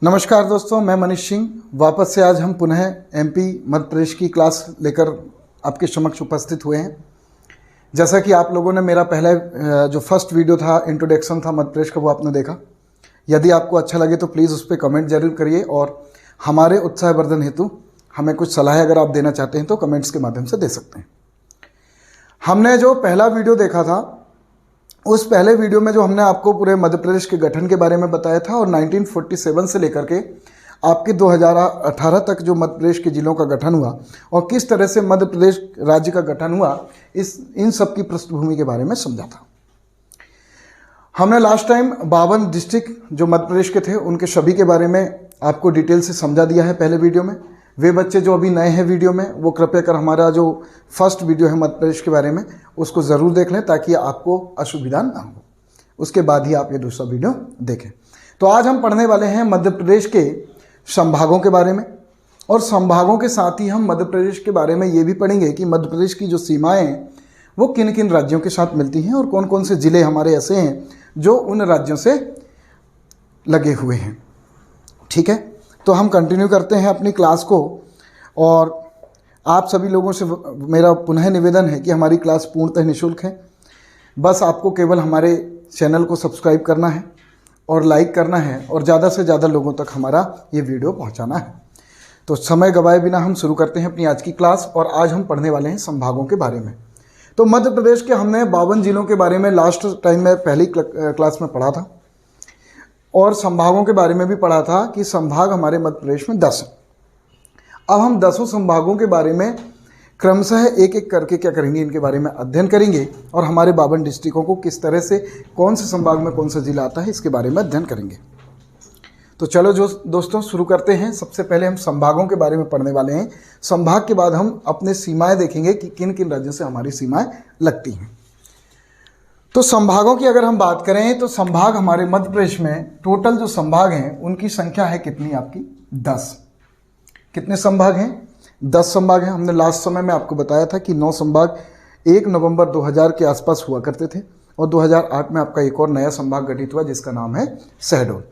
नमस्कार दोस्तों, मैं मनीष सिंह वापस से आज हम पुनः एमपी मध्य प्रदेश की क्लास लेकर आपके समक्ष उपस्थित हुए हैं। जैसा कि आप लोगों ने मेरा पहले जो फर्स्ट वीडियो था, इंट्रोडक्शन था मध्य प्रदेश का, वो आपने देखा। यदि आपको अच्छा लगे तो प्लीज़ उस पर कमेंट जरूर करिए और हमारे उत्साहवर्धन हेतु हमें कुछ सलाह अगर आप देना चाहते हैं तो कमेंट्स के माध्यम से दे सकते हैं। हमने जो पहला वीडियो देखा था, उस पहले वीडियो में जो हमने आपको पूरे मध्य प्रदेश के गठन के बारे में बताया था और 1947 से लेकर के आपके 2018 तक जो मध्य प्रदेश के जिलों का गठन हुआ और किस तरह से मध्य प्रदेश राज्य का गठन हुआ, इन सब की पृष्ठभूमि के बारे में समझा था। हमने लास्ट टाइम 52 डिस्ट्रिक्ट जो मध्य प्रदेश के थे उनके सभी के बारे में आपको डिटेल से समझा दिया है पहले वीडियो में। वे बच्चे जो अभी नए हैं वीडियो में, वो कृपया कर हमारा जो फर्स्ट वीडियो है मध्य प्रदेश के बारे में उसको ज़रूर देख लें ताकि आपको असुविधा ना हो। उसके बाद ही आप ये दूसरा वीडियो देखें। तो आज हम पढ़ने वाले हैं मध्य प्रदेश के संभागों के बारे में और संभागों के साथ ही हम मध्य प्रदेश के बारे में ये भी पढ़ेंगे कि मध्य प्रदेश की जो सीमाएँ हैं वो किन किन राज्यों के साथ मिलती हैं और कौन कौन से ज़िले हमारे ऐसे हैं जो उन राज्यों से लगे हुए हैं। ठीक है, तो हम कंटिन्यू करते हैं अपनी क्लास को और आप सभी लोगों से मेरा पुनः निवेदन है कि हमारी क्लास पूर्णतः निःशुल्क है। बस आपको केवल हमारे चैनल को सब्सक्राइब करना है और लाइक करना है और ज़्यादा से ज़्यादा लोगों तक हमारा ये वीडियो पहुंचाना है। तो समय गवाए बिना हम शुरू करते हैं अपनी आज की क्लास और आज हम पढ़ने वाले हैं संभागों के बारे में। तो मध्य प्रदेश के हमने 52 जिलों के बारे में लास्ट टाइम में पहली क्लास में पढ़ा था और संभागों के बारे में भी पढ़ा था कि संभाग हमारे मध्य प्रदेश में 10 हैं। अब हम 10 संभागों के बारे में क्रमशः एक एक करके क्या करेंगे, इनके बारे में अध्ययन करेंगे और हमारे 52 डिस्ट्रिक्टों को किस तरह से कौन से संभाग में कौन सा जिला आता है इसके बारे में अध्ययन करेंगे। तो चलो जो दोस्तों शुरू करते हैं। सबसे पहले हम संभागों के बारे में पढ़ने वाले हैं। संभाग के बाद हम अपने सीमाएँ देखेंगे कि किन किन राज्यों से हमारी सीमाएँ लगती हैं। तो संभागों की अगर हम बात करें तो संभाग हमारे मध्य प्रदेश में टोटल जो संभाग हैं उनकी संख्या है कितनी, आपकी 10। कितने संभाग हैं? 10 संभाग हैं। हमने लास्ट समय में आपको बताया था कि 9 संभाग 1 नवंबर 2000 के आसपास हुआ करते थे और 2008 में आपका एक और नया संभाग गठित हुआ जिसका नाम है शहडोल।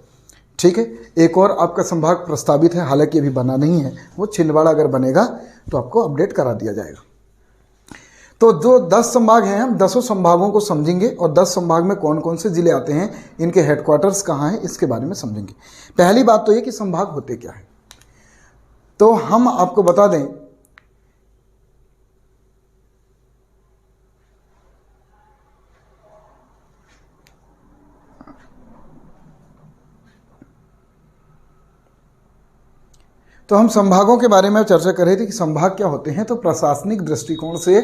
ठीक है, एक और आपका संभाग प्रस्तावित है, हालांकि अभी बना नहीं है, वो छिंदवाड़ा अगर बनेगा तो आपको अपडेट करा दिया जाएगा। तो जो 10 संभाग हैं, हम 10 संभागों को समझेंगे और 10 संभाग में कौन कौन से ज़िले आते हैं, इनके हेडक्वार्टर्स कहाँ हैं, इसके बारे में समझेंगे। पहली बात तो ये कि संभाग होते क्या हैं। तो हम आपको बता दें तो हम संभागों के बारे में चर्चा कर रहे थे कि संभाग क्या होते हैं। तो प्रशासनिक दृष्टिकोण से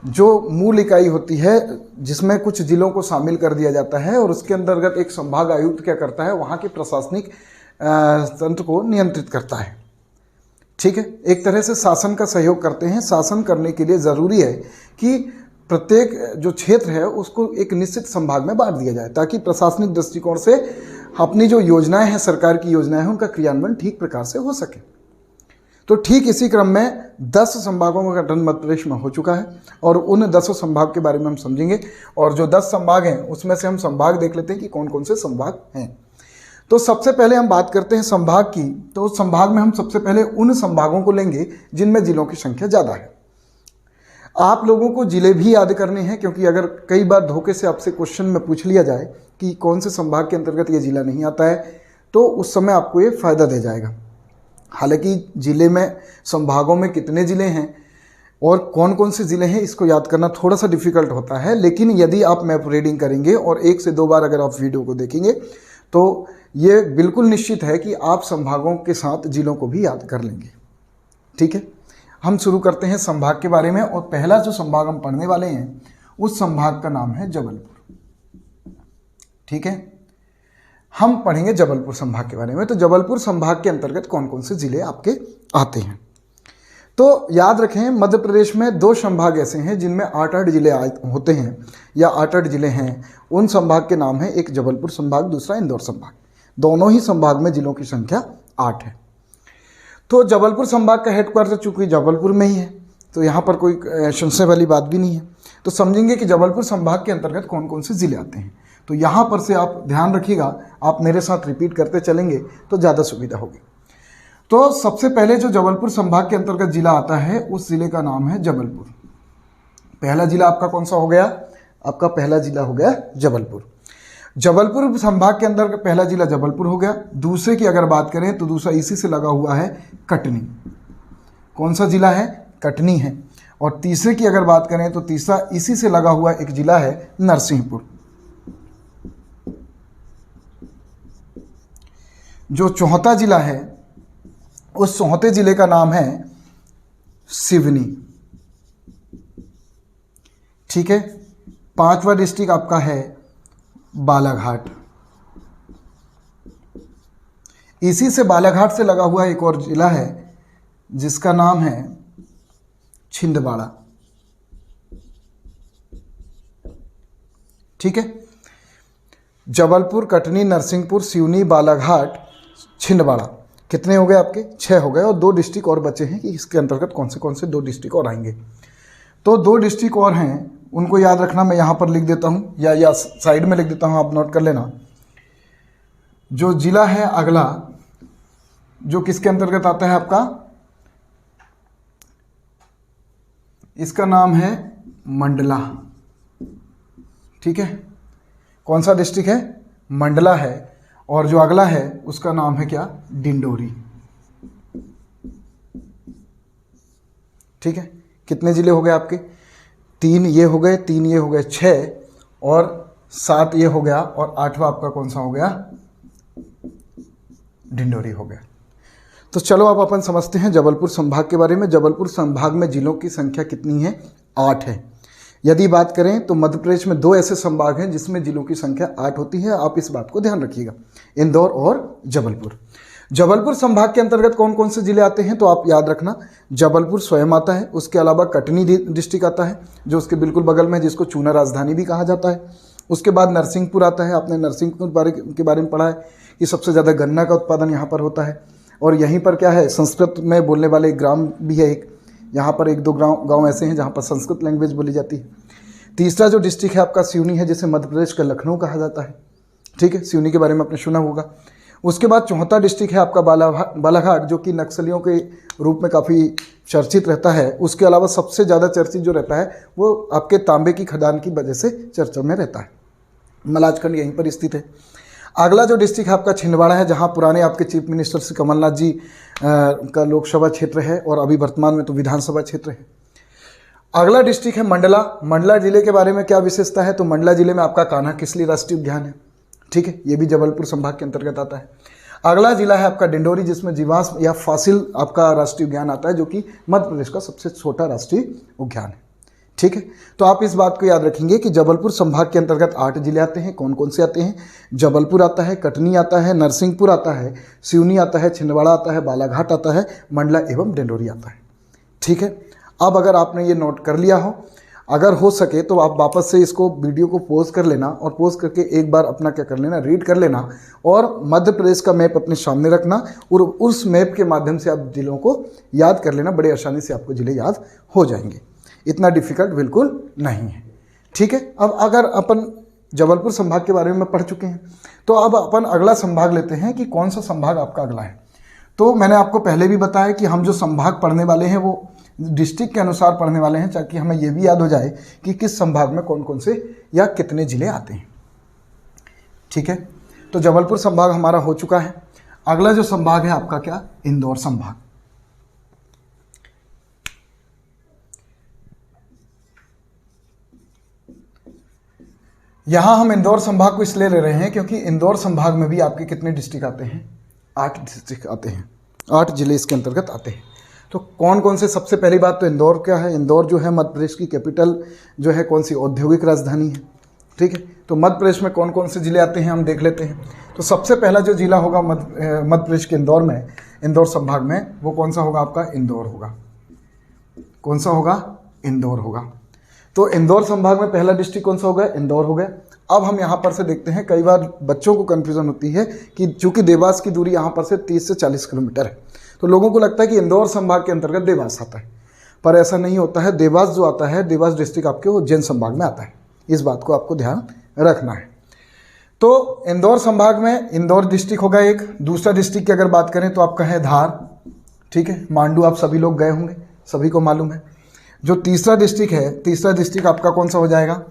जो मूल इकाई होती है जिसमें कुछ जिलों को शामिल कर दिया जाता है और उसके अंतर्गत एक संभाग आयुक्त क्या करता है, वहाँ के प्रशासनिक तंत्र को नियंत्रित करता है। ठीक है, एक तरह से शासन का सहयोग करते हैं। शासन करने के लिए ज़रूरी है कि प्रत्येक जो क्षेत्र है उसको एक निश्चित संभाग में बांट दिया जाए ताकि प्रशासनिक दृष्टिकोण से अपनी जो योजनाएं हैं, सरकार की योजनाएं हैं, उनका क्रियान्वयन ठीक प्रकार से हो सके। तो ठीक इसी क्रम में 10 संभागों का गठन मध्य प्रदेश में हो चुका है और उन 10 संभाग के बारे में हम समझेंगे। और जो 10 संभाग हैं उसमें से हम संभाग देख लेते हैं कि कौन कौन से संभाग हैं। तो सबसे पहले हम बात करते हैं संभाग की। तो उस संभाग में हम सबसे पहले उन संभागों को लेंगे जिनमें जिलों की संख्या ज़्यादा है। आप लोगों को जिले भी याद करने हैं क्योंकि अगर कई बार धोखे से आपसे क्वेश्चन में पूछ लिया जाए कि कौन से संभाग के अंतर्गत ये जिला नहीं आता है तो उस समय आपको ये फ़ायदा दे जाएगा। हालांकि जिले में, संभागों में कितने ज़िले हैं और कौन कौन से ज़िले हैं इसको याद करना थोड़ा सा डिफ़िकल्ट होता है, लेकिन यदि आप मैप रीडिंग करेंगे और 1 से 2 बार अगर आप वीडियो को देखेंगे तो ये बिल्कुल निश्चित है कि आप संभागों के साथ जिलों को भी याद कर लेंगे। ठीक है, हम शुरू करते हैं संभाग के बारे में और पहला जो संभाग हम पढ़ने वाले हैं उस संभाग का नाम है जबलपुर। ठीक है, हम पढ़ेंगे जबलपुर संभाग के बारे में। तो जबलपुर संभाग के अंतर्गत कौन कौन से ज़िले आपके आते हैं। तो याद रखें, मध्य प्रदेश में 2 संभाग ऐसे हैं जिनमें 8-8 जिले होते हैं या 8-8 जिले हैं। उन संभाग के नाम है, एक जबलपुर संभाग, दूसरा इंदौर संभाग। दोनों ही संभाग में जिलों की संख्या 8 है। तो जबलपुर संभाग का हेडक्वार्टर चूँकि जबलपुर में ही है तो यहाँ पर कोई संशय वाली बात भी नहीं है। तो समझेंगे कि जबलपुर संभाग के अंतर्गत कौन कौन से ज़िले आते हैं। तो यहाँ पर से आप ध्यान रखिएगा, आप मेरे साथ रिपीट करते चलेंगे तो ज़्यादा सुविधा होगी। तो सबसे पहले जो जबलपुर संभाग के अंतर्गत जिला आता है उस जिले का नाम है जबलपुर। पहला जिला आपका कौन सा हो गया? आपका पहला जिला हो गया जबलपुर। जबलपुर संभाग के अंदर पहला जिला जबलपुर हो गया। दूसरे की अगर बात करें तो दूसरा इसी से लगा हुआ है कटनी। कौन सा जिला है? कटनी है। और तीसरे की अगर बात करें तो तीसरा इसी से लगा हुआ एक जिला है नरसिंहपुर। जो चौथा जिला है उस चौथे जिले का नाम है सिवनी। ठीक है। पांचवा डिस्ट्रिक्ट आपका है बालाघाट। इसी से बालाघाट से लगा हुआ एक और जिला है जिसका नाम है छिंदवाड़ा। ठीक है। जबलपुर, कटनी, नरसिंहपुर, सिवनी, बालाघाट, छिंदवाड़ा, कितने हो गए आपके? 6 हो गए। और 2 डिस्ट्रिक्ट और बचे हैं कि इसके अंतर्गत कौन से 2 डिस्ट्रिक्ट और आएंगे। तो 2 डिस्ट्रिक्ट और हैं, उनको याद रखना। मैं यहाँ पर लिख देता हूँ या साइड में लिख देता हूँ, आप नोट कर लेना। जो जिला है अगला, जो किसके अंतर्गत आता है आपका, इसका नाम है मंडला। ठीक है। कौन सा डिस्ट्रिक्ट है? मंडला है। और जो अगला है उसका नाम है क्या? डिंडोरी। ठीक है। कितने जिले हो गए आपके? 3 ये हो गए, 3 ये हो गए, 6 और 7 ये हो गया, और 8वां आपका कौन सा हो गया? डिंडोरी हो गया। तो चलो अब अपन समझते हैं जबलपुर संभाग के बारे में। जबलपुर संभाग में जिलों की संख्या कितनी है? 8 है। यदि बात करें तो मध्य प्रदेश में 2 ऐसे संभाग हैं जिसमें जिलों की संख्या 8 होती है। आप इस बात को ध्यान रखिएगा, इंदौर और जबलपुर। जबलपुर संभाग के अंतर्गत कौन कौन से जिले आते हैं तो आप याद रखना, जबलपुर स्वयं आता है, उसके अलावा कटनी डिस्ट्रिक्ट आता है जो उसके बिल्कुल बगल में, जिसको चूना राजधानी भी कहा जाता है। उसके बाद नरसिंहपुर आता है। आपने नरसिंहपुर के बारे में पढ़ा है कि सबसे ज़्यादा गन्ना का उत्पादन यहाँ पर होता है। और यहीं पर क्या है, संस्कृत में बोलने वाले ग्राम भी है एक, यहाँ पर 1-2 गाँव ऐसे हैं जहाँ पर संस्कृत लैंग्वेज बोली जाती है। तीसरा जो डिस्ट्रिक्ट है आपका सिवनी है, जिसे मध्य प्रदेश का लखनऊ कहा जाता है। ठीक है। सिवनी के बारे में आपने सुना होगा। उसके बाद चौथा डिस्ट्रिक्ट है आपका बालाघाट, जो कि नक्सलियों के रूप में काफ़ी चर्चित रहता है। उसके अलावा सबसे ज़्यादा चर्चित जो रहता है वो आपके तांबे की खदान की वजह से चर्चा में रहता है। मलाजखंड यहीं पर स्थित है। अगला जो डिस्ट्रिक्ट है आपका छिंदवाड़ा है, जहाँ पुराने आपके चीफ मिनिस्टर श्री कमलनाथ जी का लोकसभा क्षेत्र है और अभी वर्तमान में तो विधानसभा क्षेत्र है। अगला डिस्ट्रिक्ट है मंडला। मंडला जिले के बारे में क्या विशेषता है तो मंडला जिले में आपका कान्हा किसली राष्ट्रीय उद्यान है। ठीक है। ये भी जबलपुर संभाग के अंतर्गत आता है। अगला जिला है आपका डिंडोरी, जिसमें जीवाश्म या फॉसिल आपका राष्ट्रीय उद्यान आता है, जो कि मध्य प्रदेश का सबसे छोटा राष्ट्रीय उद्यान है। ठीक है। तो आप इस बात को याद रखेंगे कि जबलपुर संभाग के अंतर्गत 8 जिले आते हैं। कौन कौन से आते हैं? जबलपुर आता है, कटनी आता है, नरसिंहपुर आता है, सिवनी आता है, छिंदवाड़ा आता है, बालाघाट आता है, मंडला एवं डिंडोरी आता है। ठीक है। अब अगर आपने ये नोट कर लिया हो, अगर हो सके तो आप वापस से इसको वीडियो को पॉज कर लेना और पॉज करके एक बार अपना क्या कर लेना, रीड कर लेना, और मध्य प्रदेश का मैप अपने सामने रखना और उस मैप के माध्यम से आप जिलों को याद कर लेना। बड़े आसानी से आपको जिले याद हो जाएंगे, इतना डिफिकल्ट बिल्कुल नहीं है। ठीक है। अब अगर अपन जबलपुर संभाग के बारे में पढ़ चुके हैं तो अब अपन अगला संभाग लेते हैं कि कौन सा संभाग आपका अगला है। तो मैंने आपको पहले भी बताया कि हम जो संभाग पढ़ने वाले हैं वो डिस्ट्रिक्ट के अनुसार पढ़ने वाले हैं, ताकि हमें ये भी याद हो जाए कि किस संभाग में कौन कौन से या कितने जिले आते हैं। ठीक है। तो जबलपुर संभाग हमारा हो चुका है। अगला जो संभाग है आपका क्या? इंदौर संभाग। यहां हम इंदौर संभाग को इसलिए ले रहे हैं क्योंकि इंदौर संभाग में भी आपके कितने डिस्ट्रिक्ट आते हैं? 8 डिस्ट्रिक्ट आते हैं, 8 जिले इसके अंतर्गत आते हैं। तो कौन कौन से? सबसे पहली बात तो इंदौर क्या है? इंदौर जो है मध्य प्रदेश की कैपिटल जो है कौन सी औद्योगिक राजधानी है। ठीक है। तो मध्य प्रदेश में कौन कौन से जिले आते हैं हम देख लेते हैं। तो सबसे पहला जो जिला होगा मध्य प्रदेश के इंदौर में, इंदौर संभाग में, वो कौन सा होगा आपका? इंदौर होगा। कौन सा होगा? इंदौर होगा। तो इंदौर संभाग में पहला डिस्ट्रिक्ट कौन सा हो गया? इंदौर हो गया। अब हम यहाँ पर से देखते हैं, कई बार बच्चों को कन्फ्यूज़न होती है कि चूंकि देवास की दूरी यहाँ पर से 30 से 40 किलोमीटर है, तो लोगों को लगता है कि इंदौर संभाग के अंतर्गत देवास आता है, पर ऐसा नहीं होता है। देवास जो आता है, देवास डिस्ट्रिक्ट आपके वो उज्जैन संभाग में आता है। इस बात को आपको ध्यान रखना है। तो इंदौर संभाग में इंदौर डिस्ट्रिक्ट होगा एक। दूसरा डिस्ट्रिक्ट की अगर बात करें तो आपका है धार, ठीक है। मांडू आप सभी लोग गए होंगे, सभी को मालूम है। जो तीसरा डिस्ट्रिक्ट है, तीसरा डिस्ट्रिक्ट आपका कौन सा हो जाएगा?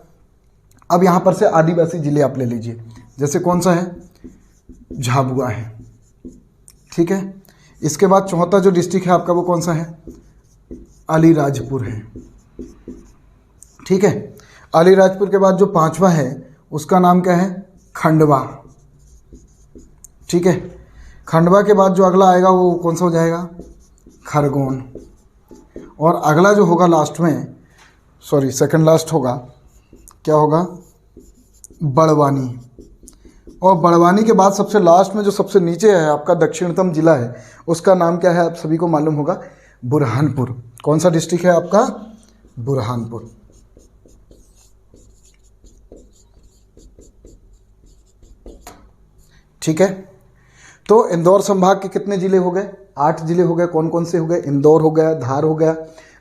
अब यहाँ पर से आदिवासी जिले आप ले लीजिए, जैसे कौन सा है? झाबुआ है, ठीक है। इसके बाद चौथा जो डिस्ट्रिक्ट है आपका वो कौन सा है? अलीराजपुर है, ठीक है। अलीराजपुर के बाद जो पांचवा है उसका नाम क्या है? खंडवा, ठीक है। खंडवा के बाद जो अगला आएगा वो कौन सा हो जाएगा? खरगोन। और अगला जो होगा लास्ट में, सॉरी सेकंड लास्ट होगा, क्या होगा? बड़वानी। और बड़वानी के बाद सबसे लास्ट में जो सबसे नीचे है आपका दक्षिणतम जिला है, उसका नाम क्या है? आप सभी को मालूम होगा, बुरहानपुर। कौन सा डिस्ट्रिक्ट है आपका? बुरहानपुर। ठीक है। तो इंदौर संभाग के कितने जिले हो गए? 8 जिले हो गए। कौन कौन से हो गए? इंदौर हो गया, धार हो गया,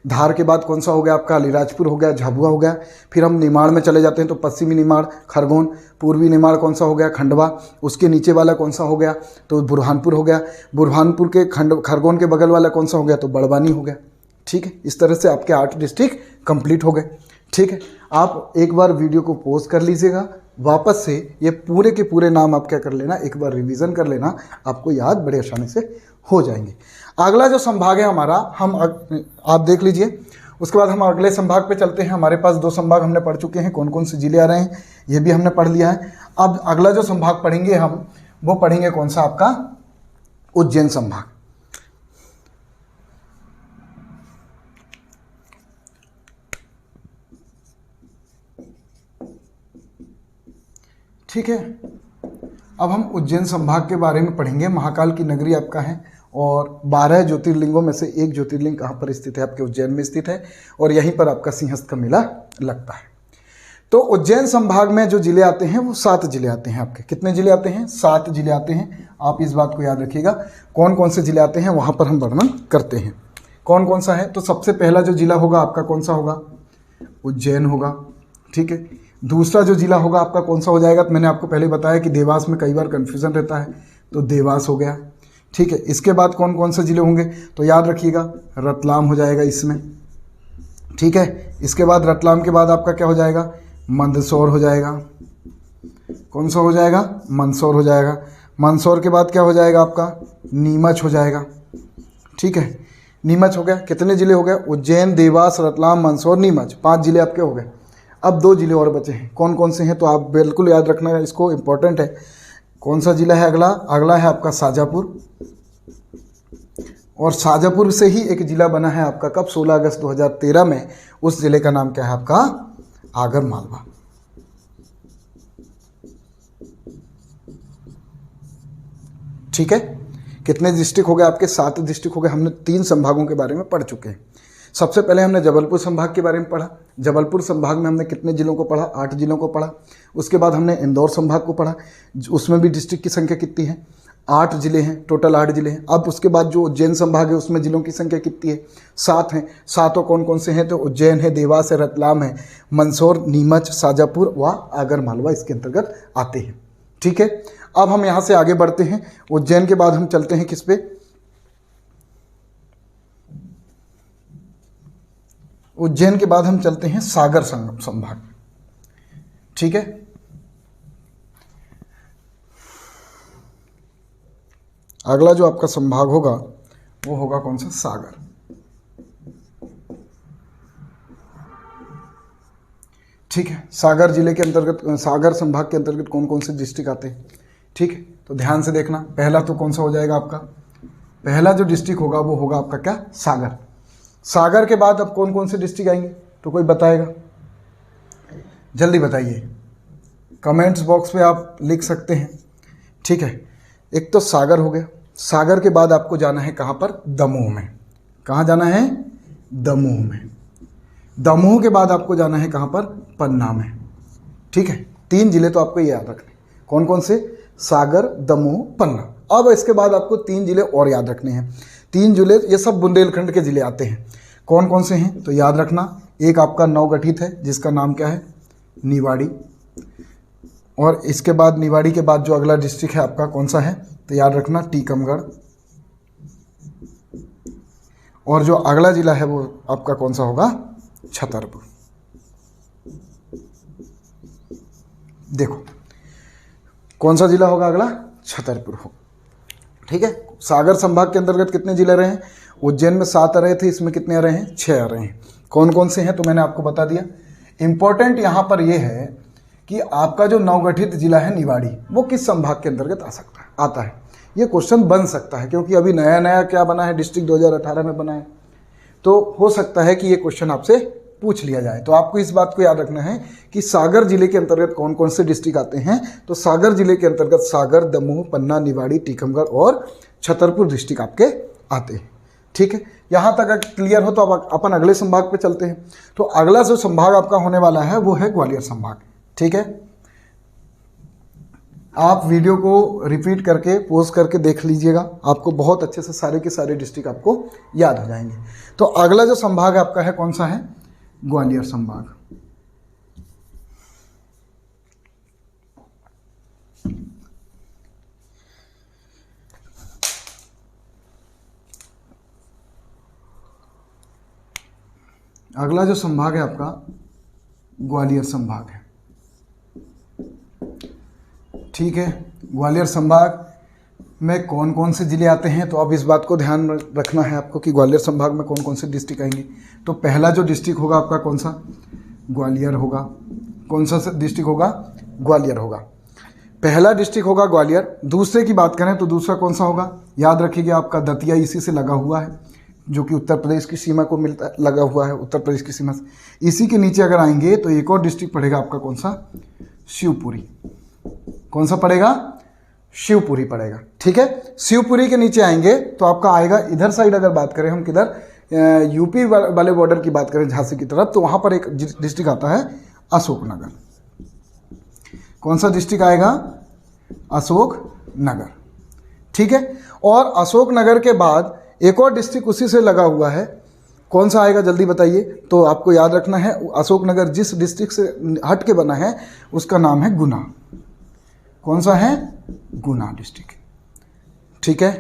धार के बाद कौन सा हो गया आपका? अलीराजपुर हो गया, झाबुआ हो गया। फिर हम निमाड़ में चले जाते हैं तो पश्चिमी निमाड़ खरगोन, पूर्वी निमाड़ कौन सा हो गया? खंडवा। उसके नीचे वाला कौन सा हो गया? तो बुरहानपुर हो गया। बुरहानपुर के खरगोन के बगल वाला कौन सा हो गया? तो बड़वानी हो गया, ठीक है। इस तरह से आपके 8 डिस्ट्रिक्ट कंप्लीट हो गए, ठीक है। आप एक बार वीडियो को पॉज कर लीजिएगा, वापस से ये पूरे के पूरे नाम आप क्या कर लेना, एक बार रिवीजन कर लेना, आपको याद बड़े आसानी से हो जाएंगे। अगला जो संभाग है हमारा, आप देख लीजिए। उसके बाद हम अगले संभाग पे चलते हैं। हमारे पास 2 संभाग हमने पढ़ चुके हैं, कौन कौन से जिले आ रहे हैं ये भी हमने पढ़ लिया है। अब अगला जो संभाग पढ़ेंगे हम, वो पढ़ेंगे कौन सा आपका? उज्जैन संभाग। ठीक है। अब हम उज्जैन संभाग के बारे में पढ़ेंगे। महाकाल की नगरी आपका है और 12 ज्योतिर्लिंगों में से एक ज्योतिर्लिंग कहाँ पर स्थित है? आपके उज्जैन में स्थित है और यहीं पर आपका सिंहस्थ का मेला लगता है। तो उज्जैन संभाग में जो जिले आते हैं वो 7 जिले आते हैं आपके। कितने जिले आते हैं? 7 जिले आते हैं। आप इस बात को याद रखिएगा, कौन कौन से जिले आते हैं वहाँ पर हम वर्णन करते हैं। कौन कौन सा है? तो सबसे पहला जो जिला होगा आपका कौन सा होगा? उज्जैन होगा, ठीक है। दूसरा जो जिला होगा आपका कौन सा हो जाएगा? तो मैंने आपको पहले बताया कि देवास में कई बार कन्फ्यूज़न रहता है, तो देवास हो गया, ठीक है। इसके बाद कौन कौन से जिले होंगे? तो याद रखिएगा, रतलाम हो जाएगा इसमें, ठीक है। इसके बाद रतलाम के बाद आपका क्या हो जाएगा? मंदसौर हो जाएगा। कौन सा हो जाएगा? मंदसौर हो जाएगा। मंदसौर के बाद क्या हो जाएगा आपका? नीमच हो जाएगा, ठीक है। नीमच हो गया। कितने जिले हो गए? उज्जैन, देवास, रतलाम, मंदसौर, नीमच, 5 जिले आपके हो गए। अब 2 जिले और बचे हैं। कौन कौन से हैं? तो आप बिल्कुल याद रखना, इसको इम्पोर्टेंट है। कौन सा जिला है अगला? अगला है आपका शाजापुर। और शाजापुर से ही एक जिला बना है आपका कब? 16 अगस्त 2013 में। उस जिले का नाम क्या है आपका? आगर मालवा। ठीक है। कितने डिस्ट्रिक्ट हो गए आपके? 7 डिस्ट्रिक्ट हो गए। हमने 3 संभागों के बारे में पढ़ चुके हैं। सबसे पहले हमने जबलपुर संभाग के बारे में पढ़ा। जबलपुर संभाग में हमने कितने जिलों को पढ़ा? 8 जिलों को पढ़ा। उसके बाद हमने इंदौर संभाग को पढ़ा, उसमें भी डिस्ट्रिक्ट की संख्या कितनी है? 8 जिले हैं, टोटल 8 जिले हैं। अब उसके बाद जो उज्जैन संभाग है उसमें जिलों की संख्या कितनी है? 7 हैं। 7 कौन कौन से हैं? तो उज्जैन है, देवास है, रतलाम है, मंदसौर, नीमच, शाजापुर व आगर मालवा इसके अंतर्गत आते हैं, ठीक है। अब हम यहाँ से आगे बढ़ते हैं। उज्जैन के बाद हम चलते हैं किस पे? उज्जैन के बाद हम चलते हैं सागर संभाग, ठीक है। अगला जो आपका संभाग होगा वो होगा कौन सा? सागर, ठीक है। सागर जिले के अंतर्गत, सागर संभाग के अंतर्गत कौन कौन से डिस्ट्रिक्ट आते हैं? ठीक है, तो ध्यान से देखना। पहला तो कौन सा हो जाएगा आपका? पहला जो डिस्ट्रिक्ट होगा वो होगा आपका क्या? सागर। सागर के बाद अब कौन कौन से डिस्ट्रिक्ट आएंगे? तो कोई बताएगा? जल्दी बताइए, कमेंट्स बॉक्स में आप लिख सकते हैं, ठीक है। एक तो सागर हो गया। सागर के बाद आपको जाना है कहाँ पर? दमोह में। कहाँ जाना है? दमोह में। दमोह के बाद आपको जाना है कहाँ पर? पन्ना में, ठीक है। 3 जिले तो आपको ये याद रखने। कौन कौन से? सागर, दमोह, पन्ना। अब इसके बाद आपको 3 जिले और याद रखने हैं। 3 जिले, ये सब बुंदेलखंड के जिले आते हैं। कौन कौन से हैं? तो याद रखना, एक आपका नवगठित है जिसका नाम क्या है? निवाड़ी। और इसके बाद निवाड़ी के बाद जो अगला डिस्ट्रिक्ट है आपका कौन सा है, तो याद रखना टीकमगढ़। और जो अगला जिला है वो आपका कौन सा होगा, छतरपुर। देखो कौन सा जिला होगा अगला, छतरपुर हो। ठीक है, सागर संभाग के अंतर्गत कितने जिले रहे हैं, उज्जैन में 7 आ रहे थे, इसमें कितने आ रहे हैं, 6 आ रहे हैं। कौन कौन से हैं तो मैंने आपको बता दिया। इंपॉर्टेंट यहाँ पर यह है कि आपका जो नवगठित जिला है निवाड़ी, वो किस संभाग के अंतर्गत आता है। ये क्वेश्चन बन सकता है क्योंकि अभी नया नया क्या बना है, डिस्ट्रिक्ट 2018 में बना है, तो हो सकता है कि ये क्वेश्चन आपसे पूछ लिया जाए। तो आपको इस बात को याद रखना है कि सागर जिले के अंतर्गत कौन कौन से डिस्ट्रिक्ट आते हैं। तो सागर जिले के अंतर्गत सागर, दमोह, पन्ना, निवाड़ी, टीकमगढ़ और छतरपुर डिस्ट्रिक्ट आपके आते हैं। ठीक है, यहाँ तक अगर क्लियर हो तो अब अपन अगले संभाग पे चलते हैं। तो अगला जो संभाग आपका होने वाला है वो है ग्वालियर संभाग। ठीक है, आप वीडियो को रिपीट करके पॉज करके देख लीजिएगा, आपको बहुत अच्छे से सारे के सारे डिस्ट्रिक्ट आपको याद हो जाएंगे। तो अगला जो संभाग आपका है कौन सा है, ग्वालियर संभाग। अगला जो संभाग है आपका ग्वालियर संभाग है। ठीक है, ग्वालियर संभाग में कौन कौन से ज़िले आते हैं, तो अब इस बात को ध्यान रखना है आपको कि ग्वालियर संभाग में कौन कौन से डिस्ट्रिक्ट आएंगे। तो पहला जो डिस्ट्रिक्ट होगा आपका कौन सा, ग्वालियर होगा। कौन सा डिस्ट्रिक्ट होगा, ग्वालियर होगा। पहला डिस्ट्रिक्ट होगा ग्वालियर। दूसरे की बात करें तो दूसरा कौन सा होगा, याद रखिएगा आपका दतिया इसी से लगा हुआ है, जो कि उत्तर प्रदेश की सीमा को लगा हुआ है, उत्तर प्रदेश की सीमा से। इसी के नीचे अगर आएंगे तो एक और डिस्ट्रिक्ट पड़ेगा आपका कौन सा, शिवपुरी। कौन सा पड़ेगा, शिवपुरी पड़ेगा। ठीक है, शिवपुरी के नीचे आएंगे तो आपका आएगा इधर साइड, अगर बात करें हम किधर, यूपी वाले बॉर्डर की बात करें झांसी की तरफ, तो वहाँ पर एक डिस्ट्रिक्ट आता है अशोकनगर। कौन सा डिस्ट्रिक्ट आएगा, अशोकनगर। ठीक है, और अशोकनगर के बाद एक और डिस्ट्रिक्ट उसी से लगा हुआ है, कौन सा आएगा जल्दी बताइए। तो आपको याद रखना है अशोकनगर जिस डिस्ट्रिक्ट से हट के बना है उसका नाम है गुना। कौन सा है, गुना डिस्ट्रिक्ट। ठीक है,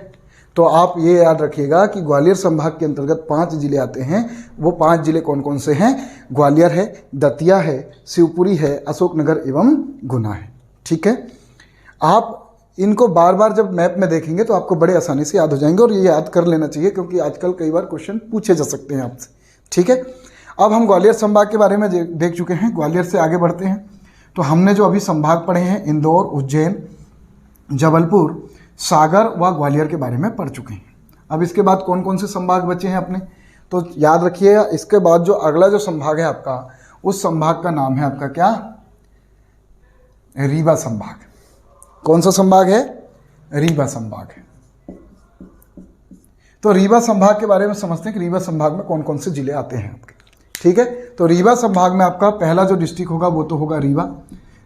तो आप ये याद रखिएगा कि ग्वालियर संभाग के अंतर्गत 5 जिले आते हैं। वो 5 जिले कौन कौन से हैं, ग्वालियर है, दतिया है, शिवपुरी है, अशोकनगर एवं गुना है। ठीक है, आप इनको बार बार जब मैप में देखेंगे तो आपको बड़े आसानी से याद हो जाएंगे, और ये याद कर लेना चाहिए क्योंकि आजकल कई बार क्वेश्चन पूछे जा सकते हैं आपसे। ठीक है, अब हम ग्वालियर संभाग के बारे में देख चुके हैं। ग्वालियर से आगे बढ़ते हैं तो हमने जो अभी संभाग पढ़े हैं इंदौर, उज्जैन, जबलपुर, सागर व ग्वालियर के बारे में पढ़ चुके हैं। अब इसके बाद कौन कौन से संभाग बचे हैं अपने, तो याद रखिएगा इसके बाद जो अगला जो संभाग है आपका, उस संभाग का नाम है आपका क्या, रीवा संभाग। कौन सा संभाग है, रीवा संभाग है। तो रीवा संभाग के बारे में समझते हैं कि रीवा संभाग में कौन कौन से जिले आते हैं आपके। ठीक है, तो रीवा संभाग में आपका पहला जो डिस्ट्रिक्ट होगा वो तो होगा रीवा।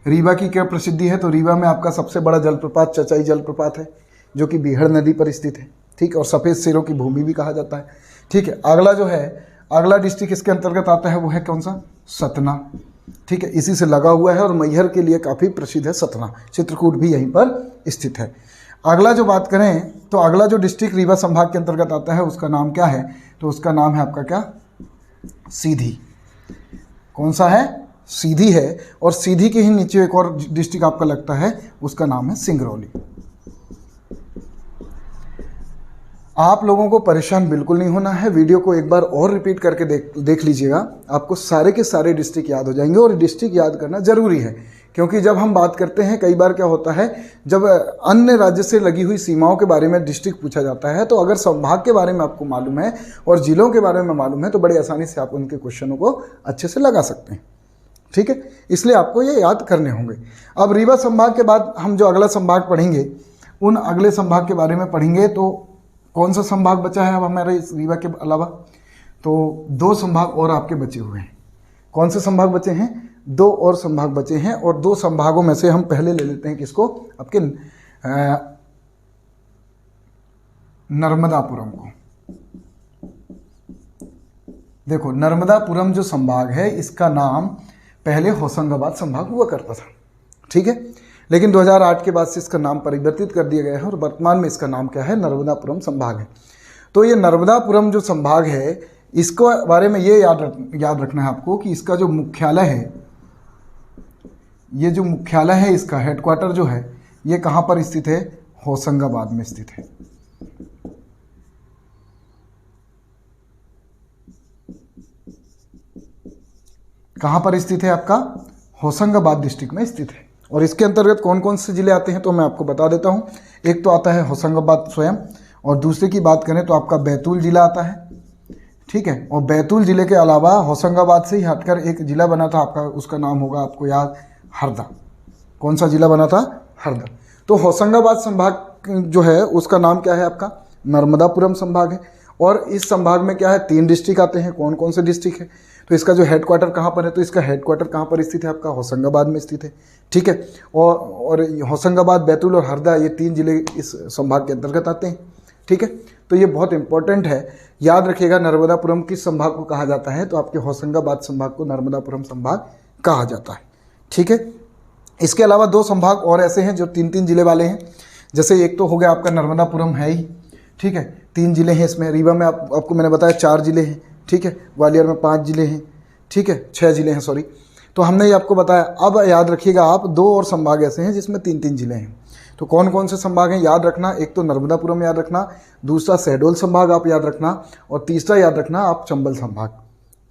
रीवा की क्या प्रसिद्धि है, तो रीवा में आपका सबसे बड़ा जलप्रपात चचाई जलप्रपात है, जो कि बीहड़ नदी पर स्थित है। ठीक, और सफ़ेद शेरों की भूमि भी कहा जाता है। ठीक है, अगला जो है, अगला डिस्ट्रिक्ट इसके अंतर्गत आता है वो है कौन सा, सतना। ठीक है, इसी से लगा हुआ है और मैहर के लिए काफ़ी प्रसिद्ध है सतना, चित्रकूट भी यहीं पर स्थित है। अगला जो बात करें तो अगला जो डिस्ट्रिक्ट रीवा संभाग के अंतर्गत आता है उसका नाम क्या है, तो उसका नाम है आपका क्या, सीधी। कौन सा है, सीधी है। और सीधी के ही नीचे एक और डिस्ट्रिक्ट आपका लगता है, उसका नाम है सिंगरौली। आप लोगों को परेशान बिल्कुल नहीं होना है, वीडियो को एक बार और रिपीट करके देख लीजिएगा, आपको सारे के सारे डिस्ट्रिक्ट याद हो जाएंगे। और डिस्ट्रिक्ट याद करना जरूरी है क्योंकि जब हम बात करते हैं, कई बार क्या होता है, जब अन्य राज्य से लगी हुई सीमाओं के बारे में डिस्ट्रिक्ट पूछा जाता है, तो अगर संभाग के बारे में आपको मालूम है और जिलों के बारे में मालूम है तो बड़ी आसानी से आप उनके क्वेश्चनों को अच्छे से लगा सकते हैं। ठीक है, इसलिए आपको ये याद करने होंगे। अब रीवा संभाग के बाद हम जो अगला संभाग पढ़ेंगे, उन अगले संभाग के बारे में पढ़ेंगे। तो कौन सा संभाग बचा है अब हमारे इस रीवा के अलावा, तो 2 संभाग और आपके बचे हुए हैं। कौन से संभाग बचे हैं, 2 और संभाग बचे हैं। और 2 संभागों में से हम पहले ले लेते हैं किसको, आपके नर्मदापुरम को। देखो, नर्मदापुरम जो संभाग है इसका नाम पहले होशंगाबाद संभाग हुआ करता था। ठीक है। लेकिन 2008 के बाद से इसका नाम परिवर्तित कर दिया गया है और वर्तमान में इसका नाम क्या है, नर्मदापुरम संभाग है। तो ये नर्मदापुरम जो संभाग है, इसको बारे में ये याद रखना है आपको कि इसका जो मुख्यालय है, ये जो मुख्यालय है, इसका हेडक्वार्टर जो है, ये कहाँ पर स्थित है, होशंगाबाद में स्थित है। कहाँ पर स्थित है आपका, होशंगाबाद डिस्ट्रिक्ट में स्थित है। और इसके अंतर्गत कौन कौन से जिले आते हैं तो मैं आपको बता देता हूँ। एक तो आता है होशंगाबाद स्वयं, और दूसरे की बात करें तो आपका बैतूल जिला आता है, ठीक है। और बैतूल जिले के अलावा होशंगाबाद से ही हटकर एक जिला बना था आपका, उसका नाम होगा आपको याद, हरदा। कौन सा जिला बना था, हरदा। तो होशंगाबाद संभाग जो है उसका नाम क्या है आपका, नर्मदापुरम संभाग है। और इस संभाग में क्या है, 3 डिस्ट्रिक्ट आते हैं। कौन कौन से डिस्ट्रिक्ट है, तो इसका जो हेडक्वार्टर कहाँ पर है, तो इसका हेडक्वार्टर कहाँ पर स्थित है आपका, होशंगाबाद में स्थित है, ठीक है। और होशंगाबाद, बैतूल और हरदा, ये 3 जिले इस संभाग के अंतर्गत आते हैं, ठीक है। तो ये बहुत इंपॉर्टेंट है, याद रखिएगा। नर्मदापुरम किस संभाग को कहा जाता है, तो आपके होशंगाबाद संभाग को नर्मदापुरम संभाग कहा जाता है, ठीक है। इसके अलावा 2 संभाग और ऐसे हैं जो 3-3 जिले वाले हैं। जैसे एक तो हो गया आपका नर्मदापुरम है ही, ठीक है, 3 जिले हैं इसमें। रीवा में आपको मैंने बताया 4 जिले हैं, ठीक है। ग्वालियर में 5 जिले हैं, ठीक है, 6 जिले हैं, सॉरी। तो हमने ये आपको बताया। अब याद रखिएगा आप, 2 और संभाग ऐसे हैं जिसमें 3-3 जिले हैं। तो कौन कौन से संभाग हैं याद रखना, एक तो नर्मदापुरम याद रखना, दूसरा शहडोल संभाग आप याद रखना, और तीसरा याद रखना आप चंबल संभाग,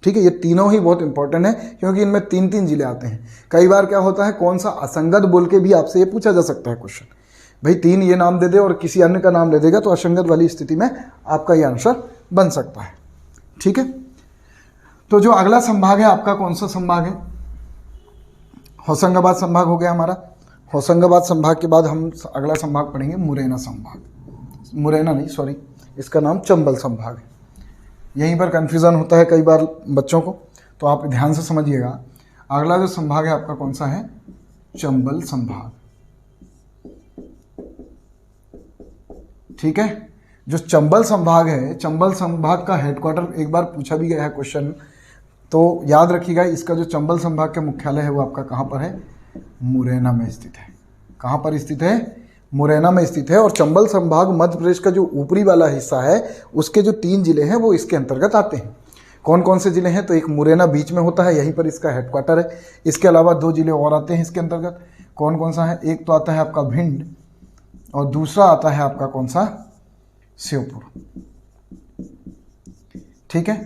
ठीक है। ये तीनों ही बहुत इंपॉर्टेंट है क्योंकि इनमें 3-3 जिले आते हैं। कई बार क्या होता है, कौन सा असंगत बोल के भी आपसे ये पूछा जा सकता है क्वेश्चन, भाई 3 ये नाम दे दे और किसी अन्य का नाम ले देगा, तो असंगत वाली स्थिति में आपका ये आंसर बन सकता है, ठीक है। तो जो अगला संभाग है आपका, कौन सा संभाग है, होशंगाबाद संभाग हो गया हमारा। होशंगाबाद संभाग के बाद हम अगला संभाग पढ़ेंगे मुरैना संभाग। मुरैना नहीं, सॉरी, इसका नाम चंबल संभाग है। यहीं पर कन्फ्यूज़न होता है कई बार बच्चों को, तो आप ध्यान से समझिएगा। अगला जो संभाग है आपका कौन सा है, चंबल संभाग, ठीक है। जो चंबल संभाग है, चंबल संभाग का हेडक्वार्टर एक बार पूछा भी गया है क्वेश्चन, तो याद रखिएगा इसका जो चंबल संभाग का मुख्यालय है वो आपका कहाँ पर है, मुरैना में स्थित है। कहाँ पर स्थित है, मुरैना में स्थित है। और चंबल संभाग मध्य प्रदेश का जो ऊपरी वाला हिस्सा है, उसके जो 3 जिले हैं वो इसके अंतर्गत आते हैं। कौन कौन से जिले हैं, तो एक मुरैना बीच में होता है, यहीं पर इसका हेडक्वार्टर है। इसके अलावा 2 जिले और आते हैं इसके अंतर्गत। कौन कौन सा है, एक तो आता है आपका भिंड और दूसरा आता है आपका कौन सा, श्योपुर, ठीक है।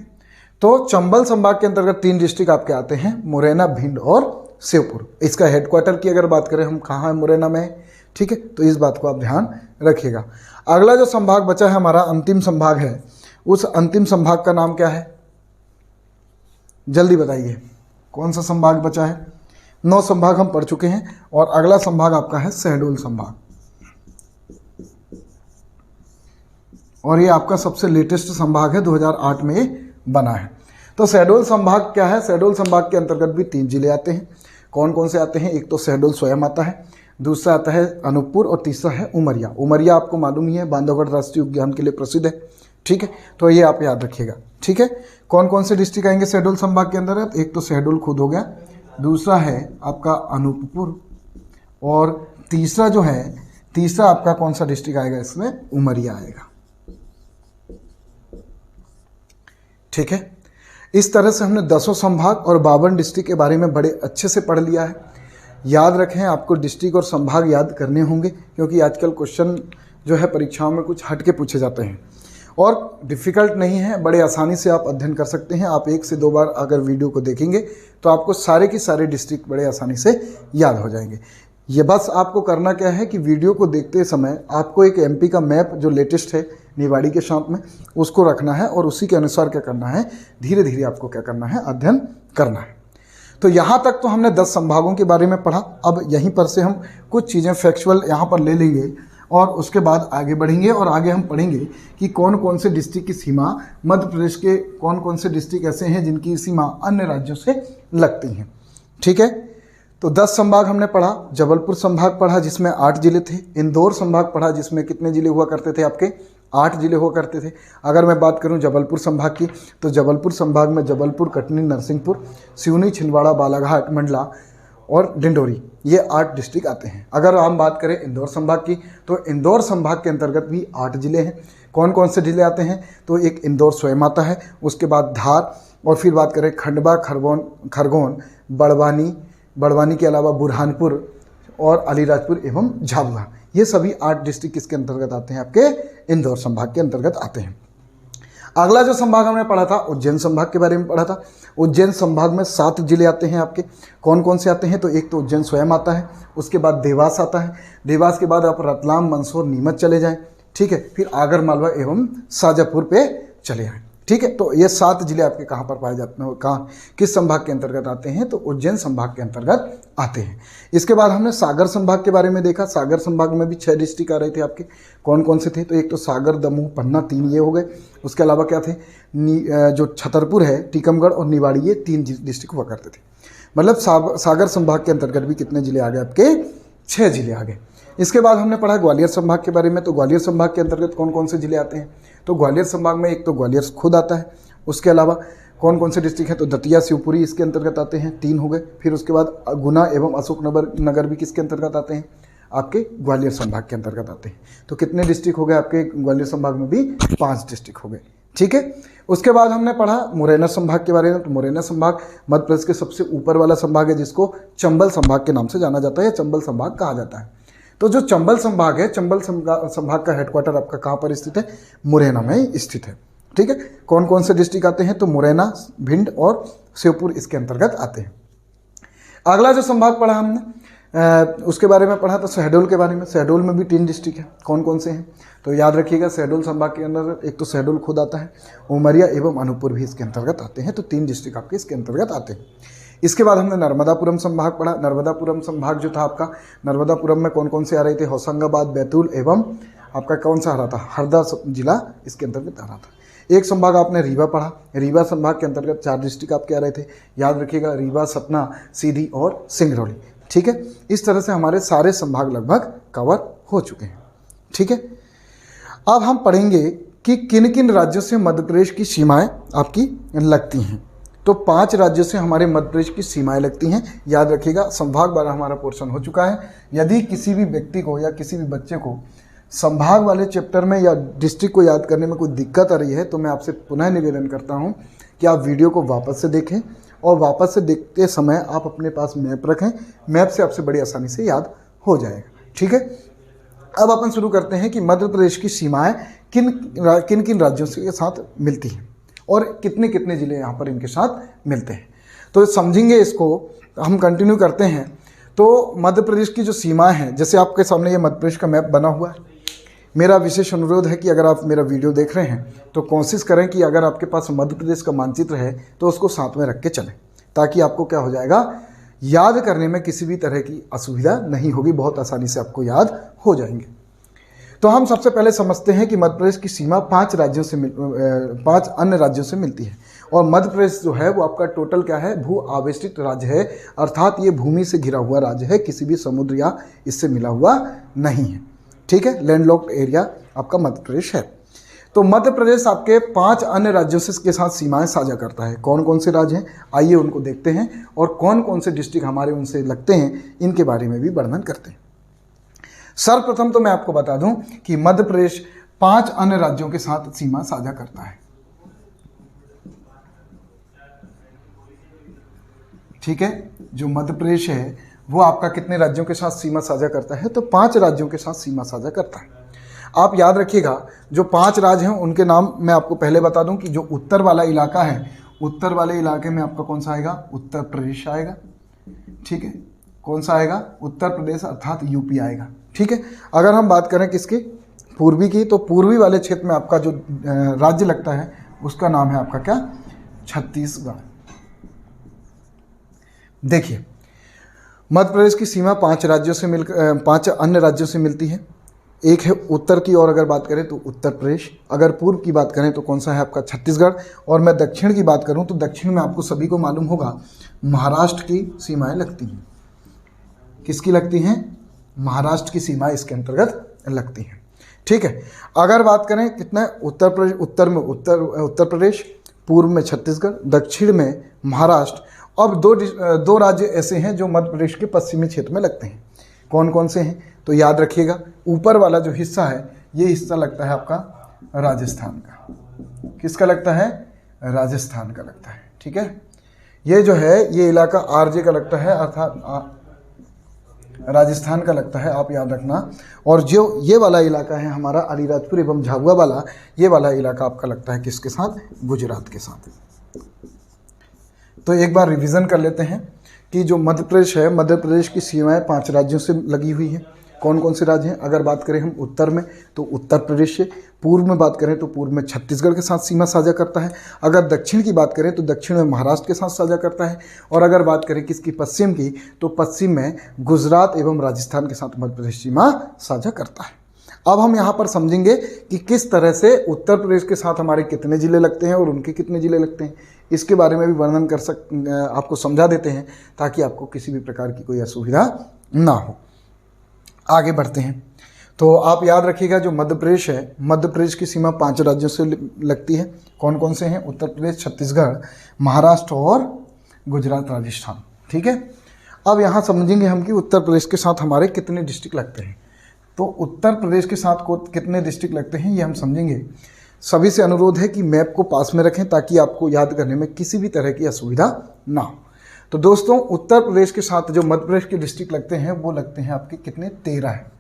तो चंबल संभाग के अंतर्गत 3 डिस्ट्रिक्ट आपके आते हैं, मुरैना, भिंड और श्योपुर। इसका हेडक्वार्टर की अगर बात करें हम, कहाँ है, मुरैना में, ठीक है। तो इस बात को आप ध्यान रखिएगा। अगला जो संभाग बचा है हमारा, अंतिम संभाग है, उस अंतिम संभाग का नाम क्या है, जल्दी बताइए, कौन सा संभाग बचा है। 9 संभाग हम पढ़ चुके हैं और अगला संभाग आपका है शहडोल संभाग, और ये आपका सबसे लेटेस्ट संभाग है, 2008 में ये बना है। तो शहडोल संभाग क्या है, शहडोल संभाग के अंतर्गत भी 3 जिले आते हैं। कौन कौन से आते हैं, एक तो शहडोल स्वयं आता है, दूसरा आता है अनूपपुर और तीसरा है उमरिया। उमरिया आपको मालूम ही है, बांधवगढ़ राष्ट्रीय उद्यान के लिए प्रसिद्ध है, ठीक है। तो ये आप याद रखिएगा, ठीक है। कौन कौन से डिस्ट्रिक्ट आएंगे शहडोल संभाग के अंदर, एक तो शहडोल खुद हो गया, दूसरा है आपका अनूपपुर, और तीसरा जो है, तीसरा आपका कौन सा डिस्ट्रिक्ट आएगा इसमें, उमरिया आएगा, ठीक है। इस तरह से हमने 10 संभाग और 52 डिस्ट्रिक्ट के बारे में बड़े अच्छे से पढ़ लिया है। याद रखें, आपको डिस्ट्रिक्ट और संभाग याद करने होंगे क्योंकि आजकल क्वेश्चन जो है परीक्षाओं में कुछ हट के पूछे जाते हैं और डिफ़िकल्ट नहीं है, बड़े आसानी से आप अध्ययन कर सकते हैं। आप 1 से 2 बार अगर वीडियो को देखेंगे तो आपको सारे के सारे डिस्ट्रिक्ट बड़े आसानी से याद हो जाएंगे। ये बस आपको करना क्या है कि वीडियो को देखते समय आपको एक एमपी का मैप जो लेटेस्ट है निवाड़ी के साथ में, उसको रखना है और उसी के अनुसार क्या करना है, धीरे धीरे आपको क्या करना है, अध्ययन करना है। तो यहाँ तक तो हमने 10 संभागों के बारे में पढ़ा। अब यहीं पर से हम कुछ चीज़ें फैक्चुअल यहाँ पर ले लेंगे और उसके बाद आगे बढ़ेंगे और आगे हम पढ़ेंगे कि कौन कौन से डिस्ट्रिक्ट की सीमा, मध्य प्रदेश के कौन कौन से डिस्ट्रिक्ट ऐसे हैं जिनकी सीमा अन्य राज्यों से लगती हैं, ठीक है। तो 10 संभाग हमने पढ़ा। जबलपुर संभाग पढ़ा जिसमें 8 जिले थे। इंदौर संभाग पढ़ा जिसमें कितने जिले हुआ करते थे आपके, 8 जिले हुआ करते थे। अगर मैं बात करूं जबलपुर संभाग की तो जबलपुर संभाग में जबलपुर, कटनी, नरसिंहपुर, सिवनी, छिंदवाड़ा, बालाघाट, मंडला और डिंडोरी, ये 8 डिस्ट्रिक्ट आते हैं। अगर हम बात करें इंदौर संभाग की, तो इंदौर संभाग के अंतर्गत भी 8 जिले हैं। कौन कौन से जिले आते हैं? तो एक इंदौर स्वयं आता है, उसके बाद धार, और फिर बात करें खंडवा, खरगोन, बड़वानी के अलावा बुरहानपुर और अलीराजपुर एवं झाबुआ, ये सभी 8 डिस्ट्रिक्ट किसके अंतर्गत आते हैं? आपके इंदौर संभाग के अंतर्गत आते हैं। अगला जो संभाग हमने पढ़ा था उज्जैन संभाग के बारे में पढ़ा था। उज्जैन संभाग में 7 जिले आते हैं आपके। कौन कौन से आते हैं? तो एक तो उज्जैन स्वयं आता है, उसके बाद देवास आता है, देवास के बाद आप रतलाम, मंदसौर, नीमच चले जाएं, ठीक है, फिर आगर मालवा एवं शाजापुर पे चले आएँ, ठीक है। तो ये 7 जिले आपके कहाँ पर पाए जाते हैं, कहाँ किस संभाग के अंतर्गत आते हैं? तो उज्जैन संभाग के अंतर्गत आते हैं। इसके बाद हमने सागर संभाग के बारे में देखा। सागर संभाग में भी 6 डिस्ट्रिक्ट आ रहे थे आपके। कौन कौन से थे? तो एक तो सागर, दमोह, पन्ना, 3 ये हो गए। उसके अलावा क्या थे? जो छतरपुर है, टीकमगढ़ और निवाड़ी, ये 3 डिस्ट्रिक्ट हुआ करते थे। मतलब सागर संभाग के अंतर्गत भी कितने जिले आ गए आपके? 6 जिले आ गए। इसके बाद हमने पढ़ा ग्वालियर संभाग के बारे में। तो ग्वालियर संभाग के अंतर्गत कौन कौन से जिले आते हैं? तो ग्वालियर संभाग में एक तो ग्वालियर खुद आता है, उसके अलावा कौन कौन से डिस्ट्रिक्ट हैं? तो दतिया, शिवपुरी इसके अंतर्गत आते हैं, 3 हो गए। फिर उसके बाद गुना एवं अशोकनगर भी किसके अंतर्गत आते हैं? आपके ग्वालियर संभाग के अंतर्गत आते हैं। तो कितने डिस्ट्रिक्ट हो गए आपके ग्वालियर संभाग में भी? 5 डिस्ट्रिक्ट हो गए, ठीक है। उसके बाद हमने पढ़ा मुरैना संभाग के बारे में। तो मुरैना संभाग मध्य प्रदेश के सबसे ऊपर वाला संभाग है, जिसको चंबल संभाग के नाम से जाना जाता है या चंबल संभाग कहा जाता है। तो जो चंबल संभाग है, चंबल संभाग का हेडक्वार्टर आपका कहाँ पर स्थित है? मुरैना में स्थित है, ठीक है। कौन कौन से डिस्ट्रिक्ट आते हैं? तो मुरैना, भिंड और शिवपुर इसके अंतर्गत आते हैं। अगला जो संभाग पढ़ा हमने उसके बारे में पढ़ा तो शहडोल के बारे में। शहडोल में भी 3 डिस्ट्रिक्ट हैं। कौन कौन से हैं? तो याद रखिएगा, शहडोल संभाग के अंदर एक तो शहडोल खुद आता है, उमरिया एवं अनूपपुर भी इसके अंतर्गत आते हैं। तो 3 डिस्ट्रिक्ट आपके इसके अंतर्गत आते हैं। इसके बाद हमने नर्मदापुरम संभाग पढ़ा। नर्मदापुरम संभाग जो था आपका, नर्मदापुरम में कौन कौन से आ रहे थे? होशंगाबाद, बैतूल एवं आपका कौन सा आ रहा था? हरदा जिला इसके अंतर्गत आ रहा था। एक संभाग आपने रीवा पढ़ा। रीवा संभाग के अंतर्गत 4 डिस्ट्रिक्ट आपके आ रहे थे। याद रखिएगा, रीवा, सतना, सीधी और सिंगरौली, ठीक है। इस तरह से हमारे सारे संभाग लगभग कवर हो चुके हैं, ठीक है। अब हम पढ़ेंगे कि किन किन राज्यों से मध्य प्रदेश की सीमाएं आपकी लगती हैं। तो 5 राज्यों से हमारे मध्य प्रदेश की सीमाएं लगती हैं। याद रखिएगा, संभाग वाला हमारा पोर्शन हो चुका है। यदि किसी भी व्यक्ति को या किसी भी बच्चे को संभाग वाले चैप्टर में या डिस्ट्रिक्ट को याद करने में कोई दिक्कत आ रही है, तो मैं आपसे पुनः निवेदन करता हूं कि आप वीडियो को वापस से देखें और वापस से देखते समय आप अपने पास मैप रखें। मैप से आपसे बड़ी आसानी से याद हो जाएगा, ठीक है। अब अपन शुरू करते हैं कि मध्य प्रदेश की सीमाएं किन किन राज्यों के साथ मिलती हैं और कितने कितने ज़िले यहाँ पर इनके साथ मिलते हैं। तो समझेंगे इसको, हम कंटिन्यू करते हैं। तो मध्य प्रदेश की जो सीमाएं हैं, जैसे आपके सामने ये मध्य प्रदेश का मैप बना हुआ है। मेरा विशेष अनुरोध है कि अगर आप मेरा वीडियो देख रहे हैं तो कोशिश करें कि अगर आपके पास मध्य प्रदेश का मानचित्र है तो उसको साथ में रख के चलें, ताकि आपको क्या हो जाएगा, याद करने में किसी भी तरह की असुविधा नहीं होगी, बहुत आसानी से आपको याद हो जाएंगे। तो हम सबसे पहले समझते हैं कि मध्य प्रदेश की सीमा 5 अन्य राज्यों से मिलती है। और मध्य प्रदेश जो है वो आपका टोटल क्या है? भू आवेष्टित राज्य है, अर्थात ये भूमि से घिरा हुआ राज्य है, किसी भी समुद्र या इससे मिला हुआ नहीं है, ठीक है। लैंडलॉक्ड एरिया आपका मध्य प्रदेश है। तो मध्य प्रदेश आपके 5 अन्य राज्यों से के साथ सीमाएं साझा करता है। कौन कौन से राज्य हैं, आइए उनको देखते हैं, और कौन कौन से डिस्ट्रिक्ट हमारे उनसे लगते हैं इनके बारे में भी वर्णन करते हैं। सर्वप्रथम तो मैं आपको बता दूं कि मध्य प्रदेश 5 अन्य राज्यों के साथ सीमा साझा करता है, ठीक है। जो मध्य प्रदेश है वो आपका कितने राज्यों के साथ सीमा साझा करता है? तो 5 राज्यों के साथ सीमा साझा करता है। आप याद रखिएगा, जो 5 राज्य हैं उनके नाम मैं आपको पहले बता दूं कि जो उत्तर वाला इलाका है, उत्तर वाले इलाके में आपका कौन सा आएगा? उत्तर प्रदेश आएगा, ठीक है। कौन सा आएगा? उत्तर प्रदेश, अर्थात यूपी आएगा, ठीक है। अगर हम बात करें किसकी? पूर्वी की, तो पूर्वी वाले क्षेत्र में आपका जो राज्य लगता है उसका नाम है आपका क्या? छत्तीसगढ़। देखिए, मध्य प्रदेश की सीमा 5 अन्य राज्यों से मिलती है। एक है उत्तर की, और अगर बात करें तो उत्तर प्रदेश। अगर पूर्व की बात करें तो कौन सा है आपका? छत्तीसगढ़। और मैं दक्षिण की बात करूं तो दक्षिण में आपको सभी को मालूम होगा महाराष्ट्र की सीमाएं लगती हैं। किसकी लगती हैं? महाराष्ट्र की सीमाएं इसके अंतर्गत लगती हैं, ठीक है। अगर बात करें कितना, उत्तर प्रदेश, उत्तर में उत्तर प्रदेश, पूर्व में छत्तीसगढ़, दक्षिण में महाराष्ट्र अब दो राज्य ऐसे हैं जो मध्य प्रदेश के पश्चिमी क्षेत्र में लगते हैं। कौन कौन से हैं? तो याद रखिएगा, ऊपर वाला जो हिस्सा है ये हिस्सा लगता है आपका राजस्थान का। किसका लगता है? राजस्थान का लगता है। ठीक है, ये जो है ये इलाका आरजे का लगता है, अर्थात राजस्थान का लगता है, आप याद रखना। और जो ये वाला इलाका है हमारा अलीराजपुर एवं झाबुआ वाला, ये वाला इलाका आपका लगता है किसके साथ? गुजरात के साथ। तो एक बार रिवीजन कर लेते हैं कि जो मध्य प्रदेश है, मध्य प्रदेश की सीमाएं 5 राज्यों से लगी हुई हैं। कौन कौन से राज्य हैं? अगर बात करें हम उत्तर में तो उत्तर प्रदेश से, पूर्व में बात करें तो पूर्व में छत्तीसगढ़ के साथ सीमा साझा करता है, अगर दक्षिण की बात करें तो दक्षिण में महाराष्ट्र के साथ साझा करता है, और अगर बात करें किसकी? पश्चिम की, तो पश्चिम में गुजरात एवं राजस्थान के साथ मध्य प्रदेश सीमा साझा करता है। अब हम यहाँ पर समझेंगे कि किस तरह से उत्तर प्रदेश के साथ हमारे कितने ज़िले लगते हैं और उनके कितने ज़िले लगते हैं, इसके बारे में भी वर्णन आपको समझा देते हैं ताकि आपको किसी भी प्रकार की कोई असुविधा ना हो। आगे बढ़ते हैं। तो आप याद रखिएगा, जो मध्य प्रदेश है, मध्य प्रदेश की सीमा 5 राज्यों से लगती है। कौन कौन से हैं? उत्तर प्रदेश, छत्तीसगढ़, महाराष्ट्र और गुजरात, राजस्थान। ठीक है, अब यहाँ समझेंगे हम कि उत्तर प्रदेश के साथ हमारे कितने डिस्ट्रिक्ट लगते हैं। तो उत्तर प्रदेश के साथ को कितने डिस्ट्रिक्ट लगते हैं ये हम समझेंगे। सभी से अनुरोध है कि मैप को पास में रखें ताकि आपको याद करने में किसी भी तरह की असुविधा ना हो। तो दोस्तों, उत्तर प्रदेश के साथ जो मध्य प्रदेश के डिस्ट्रिक्ट लगते हैं वो लगते हैं आपके कितने? 13 है।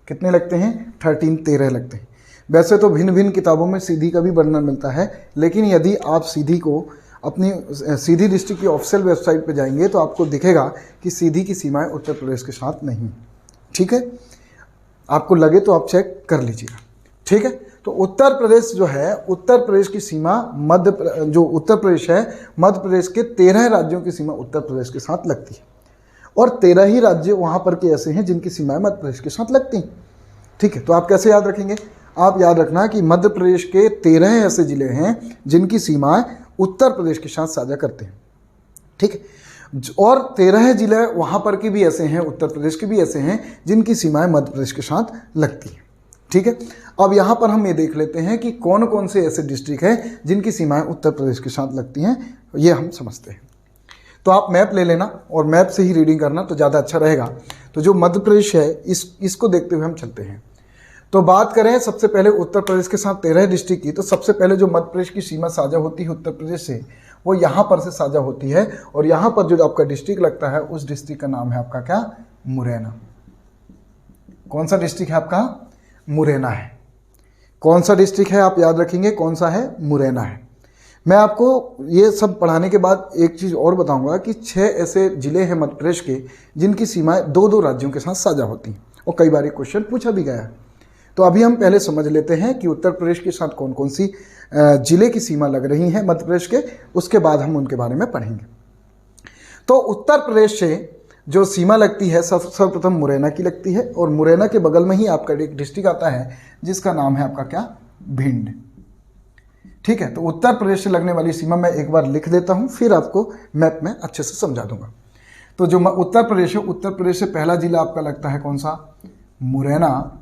कितने लगते हैं? 13 लगते हैं। वैसे तो भिन्न भिन्न किताबों में सीधी का भी वर्णन मिलता है, लेकिन यदि आप सीधी को अपनी सीधी डिस्ट्रिक्ट की ऑफिशियल वेबसाइट पर जाएंगे तो आपको दिखेगा कि सीधी की सीमाएं उत्तर प्रदेश के साथ नहीं। ठीक है, आपको लगे तो आप चेक कर लीजिएगा। ठीक है, तो उत्तर प्रदेश जो है, उत्तर प्रदेश की सीमा जो उत्तर प्रदेश है, मध्य प्रदेश के 13 राज्यों की सीमा उत्तर प्रदेश के साथ लगती है, और 13 ही राज्य वहाँ पर के ऐसे हैं जिनकी सीमाएं मध्य प्रदेश के साथ लगती हैं। ठीक है, तो आप कैसे याद रखेंगे? आप याद रखना कि मध्य प्रदेश के 13 ऐसे जिले हैं जिनकी सीमाएं उत्तर प्रदेश के साथ साझा करते हैं। ठीक है, और 13 जिले वहाँ पर के भी ऐसे हैं, उत्तर प्रदेश के भी ऐसे हैं जिनकी सीमाएं मध्य प्रदेश के साथ लगती हैं। ठीक है, अब यहाँ पर हम ये देख लेते हैं कि कौन कौन से ऐसे डिस्ट्रिक्ट हैं जिनकी सीमाएं उत्तर प्रदेश के साथ लगती हैं, ये हम समझते हैं। तो आप मैप ले लेना और मैप से ही रीडिंग करना तो ज़्यादा अच्छा रहेगा। तो जो मध्य प्रदेश है इसको देखते हुए हम चलते हैं। तो बात करें सबसे पहले उत्तर प्रदेश के साथ 13 डिस्ट्रिक्ट की, तो सबसे पहले जो मध्य प्रदेश की सीमा साझा होती है उत्तर प्रदेश से, वो यहाँ पर से साझा होती है, और यहाँ पर जो आपका डिस्ट्रिक्ट लगता है उस डिस्ट्रिक्ट का नाम है आपका क्या? मुरैना। कौन सा डिस्ट्रिक्ट है आपका? मुरैना है। कौन सा डिस्ट्रिक्ट है आप याद रखेंगे, कौन सा है? मुरैना है। मैं आपको ये सब पढ़ाने के बाद एक चीज़ और बताऊंगा कि 6 ऐसे ज़िले हैं मध्य प्रदेश के जिनकी सीमाएं 2-2 राज्यों के साथ साझा होती हैं, और कई बार क्वेश्चन पूछा भी गया है। तो अभी हम पहले समझ लेते हैं कि उत्तर प्रदेश के साथ कौन कौन सी ज़िले की सीमा लग रही हैं मध्य प्रदेश के, उसके बाद हम उनके बारे में पढ़ेंगे। तो उत्तर प्रदेश से जो सीमा लगती है सर्वप्रथम मुरैना की लगती है, और मुरैना के बगल में ही आपका एक डिस्ट्रिक्ट आता है जिसका नाम है आपका क्या? भिंड। ठीक है, तो उत्तर प्रदेश से लगने वाली सीमा मैं एक बार लिख देता हूं, फिर आपको मैप में अच्छे से समझा दूंगा। तो जो उत्तर प्रदेश है, उत्तर प्रदेश से पहला जिला आपका लगता है कौन सा? मुरैना।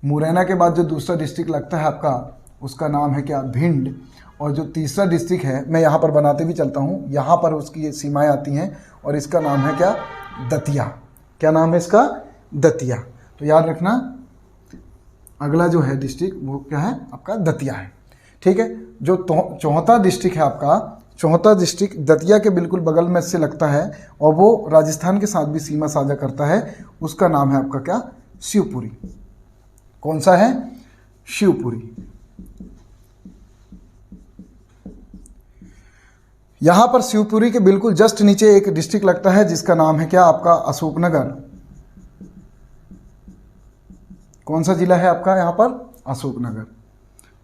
मुरैना के बाद जो दूसरा डिस्ट्रिक्ट लगता है आपका, उसका नाम है क्या? भिंड। और जो तीसरा डिस्ट्रिक्ट है, मैं यहाँ पर बनाते भी चलता हूँ, यहाँ पर उसकी सीमाएं आती हैं और इसका नाम है क्या? दतिया। क्या नाम है इसका? दतिया। तो याद रखना, अगला जो है डिस्ट्रिक्ट वो क्या है आपका? दतिया है। ठीक है, जो चौथा डिस्ट्रिक्ट है आपका, चौथा डिस्ट्रिक्ट दतिया के बिल्कुल बगल में से लगता है और वो राजस्थान के साथ भी सीमा साझा करता है, उसका नाम है आपका क्या? शिवपुरी। कौन सा है? शिवपुरी। यहां पर शिवपुरी के बिल्कुल जस्ट नीचे एक डिस्ट्रिक्ट लगता है जिसका नाम है क्या आपका? अशोकनगर। कौन सा जिला है आपका यहाँ पर? अशोकनगर।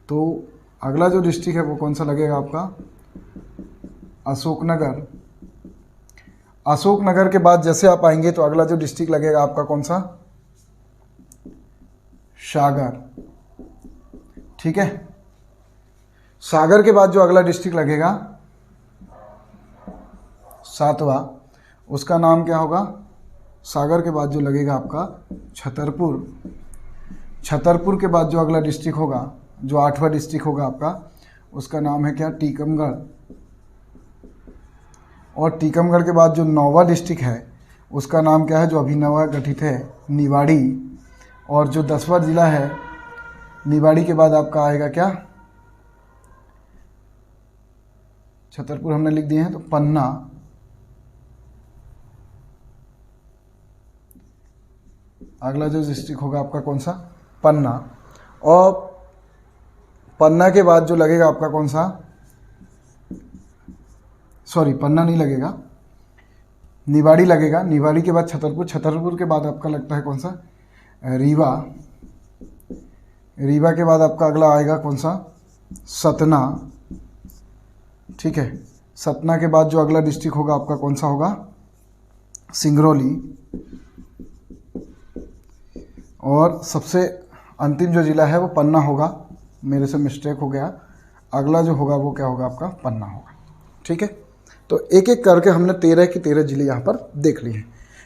तो अगला जो डिस्ट्रिक्ट है वो कौन सा लगेगा आपका? अशोकनगर। अशोकनगर के बाद जैसे आप आएंगे तो अगला जो डिस्ट्रिक्ट लगेगा आपका कौन सा? सागर। ठीक है, सागर के बाद जो अगला डिस्ट्रिक्ट लगेगा 7वां, उसका नाम क्या होगा? सागर के बाद जो लगेगा आपका छतरपुर। छतरपुर के बाद जो अगला डिस्ट्रिक्ट होगा, जो 8वां डिस्ट्रिक्ट होगा आपका, उसका नाम है क्या? टीकमगढ़। और टीकमगढ़ के बाद जो 9वां डिस्ट्रिक्ट है उसका नाम क्या है, जो अभी नवा गठित है, निवाड़ी। और जो 10वां ज़िला है, निवाड़ी के बाद आपका आएगा क्या, छतरपुर हमने लिख दिए हैं, तो पन्ना। अगला जो डिस्ट्रिक्ट होगा आपका कौन सा, पन्ना। और पन्ना के बाद जो लगेगा आपका कौन सा, सॉरी पन्ना नहीं लगेगा, निवाड़ी लगेगा। निवाड़ी के बाद छतरपुर, छतरपुर के बाद आपका लगता है कौन सा, रीवा। रीवा के बाद आपका अगला आएगा कौन सा, सतना। ठीक है, सतना के बाद जो अगला डिस्ट्रिक्ट होगा आपका कौन सा होगा, सिंगरौली। और सबसे अंतिम जो ज़िला है वो पन्ना होगा, मेरे से मिस्टेक हो गया। अगला जो होगा वो क्या होगा आपका, पन्ना होगा। ठीक है, तो एक एक करके हमने 13 के 13 ज़िले यहाँ पर देख लिए हैं।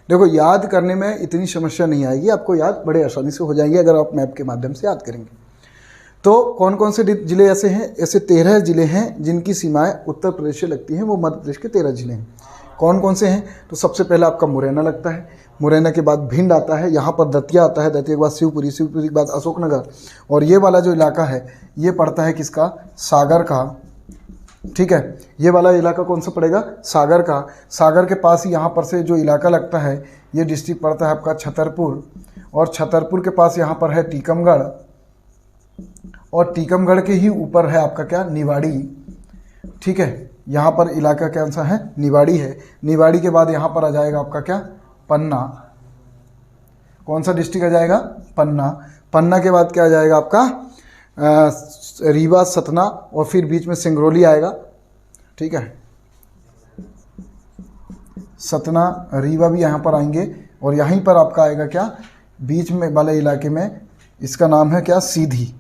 देखो, याद करने में इतनी समस्या नहीं आएगी, आपको याद बड़े आसानी से हो जाएंगे अगर आप मैप के माध्यम से याद करेंगे। तो कौन कौन से ज़िले ऐसे हैं, ऐसे 13 ज़िले हैं जिनकी सीमाएं उत्तर प्रदेश से लगती हैं, वो मध्य प्रदेश के 13 ज़िले हैं। कौन कौन से हैं, तो सबसे पहला आपका मुरैना लगता है, मुरैना के बाद भिंड आता है, यहाँ पर दतिया आता है, दतिया के बाद शिवपुरी, शिवपुरी के बाद अशोकनगर। और ये वाला जो इलाका है ये पड़ता है किसका, सागर का। ठीक है, ये वाला इलाका कौन सा पड़ेगा, सागर का। सागर के पास ही यहाँ पर से जो इलाका लगता है, ये डिस्ट्रिक्ट पड़ता है आपका छतरपुर। और छतरपुर के पास यहाँ पर है टीकमगढ़, और टीकमगढ़ के ही ऊपर है आपका क्या, निवाड़ी। ठीक है, यहाँ पर इलाका कौन सा है, निवाड़ी है। निवाड़ी के बाद यहाँ पर आ जाएगा आपका क्या, पन्ना। कौन सा डिस्ट्रिक्ट आ जाएगा, पन्ना। पन्ना के बाद क्या आ जाएगा आपका, रीवा, सतना, और फिर बीच में सिंगरौली आएगा। ठीक है, सतना, रीवा भी यहाँ पर आएंगे। और यहीं पर आपका आएगा क्या, बीच में वाले इलाके में, इसका नाम है क्या, सीधी।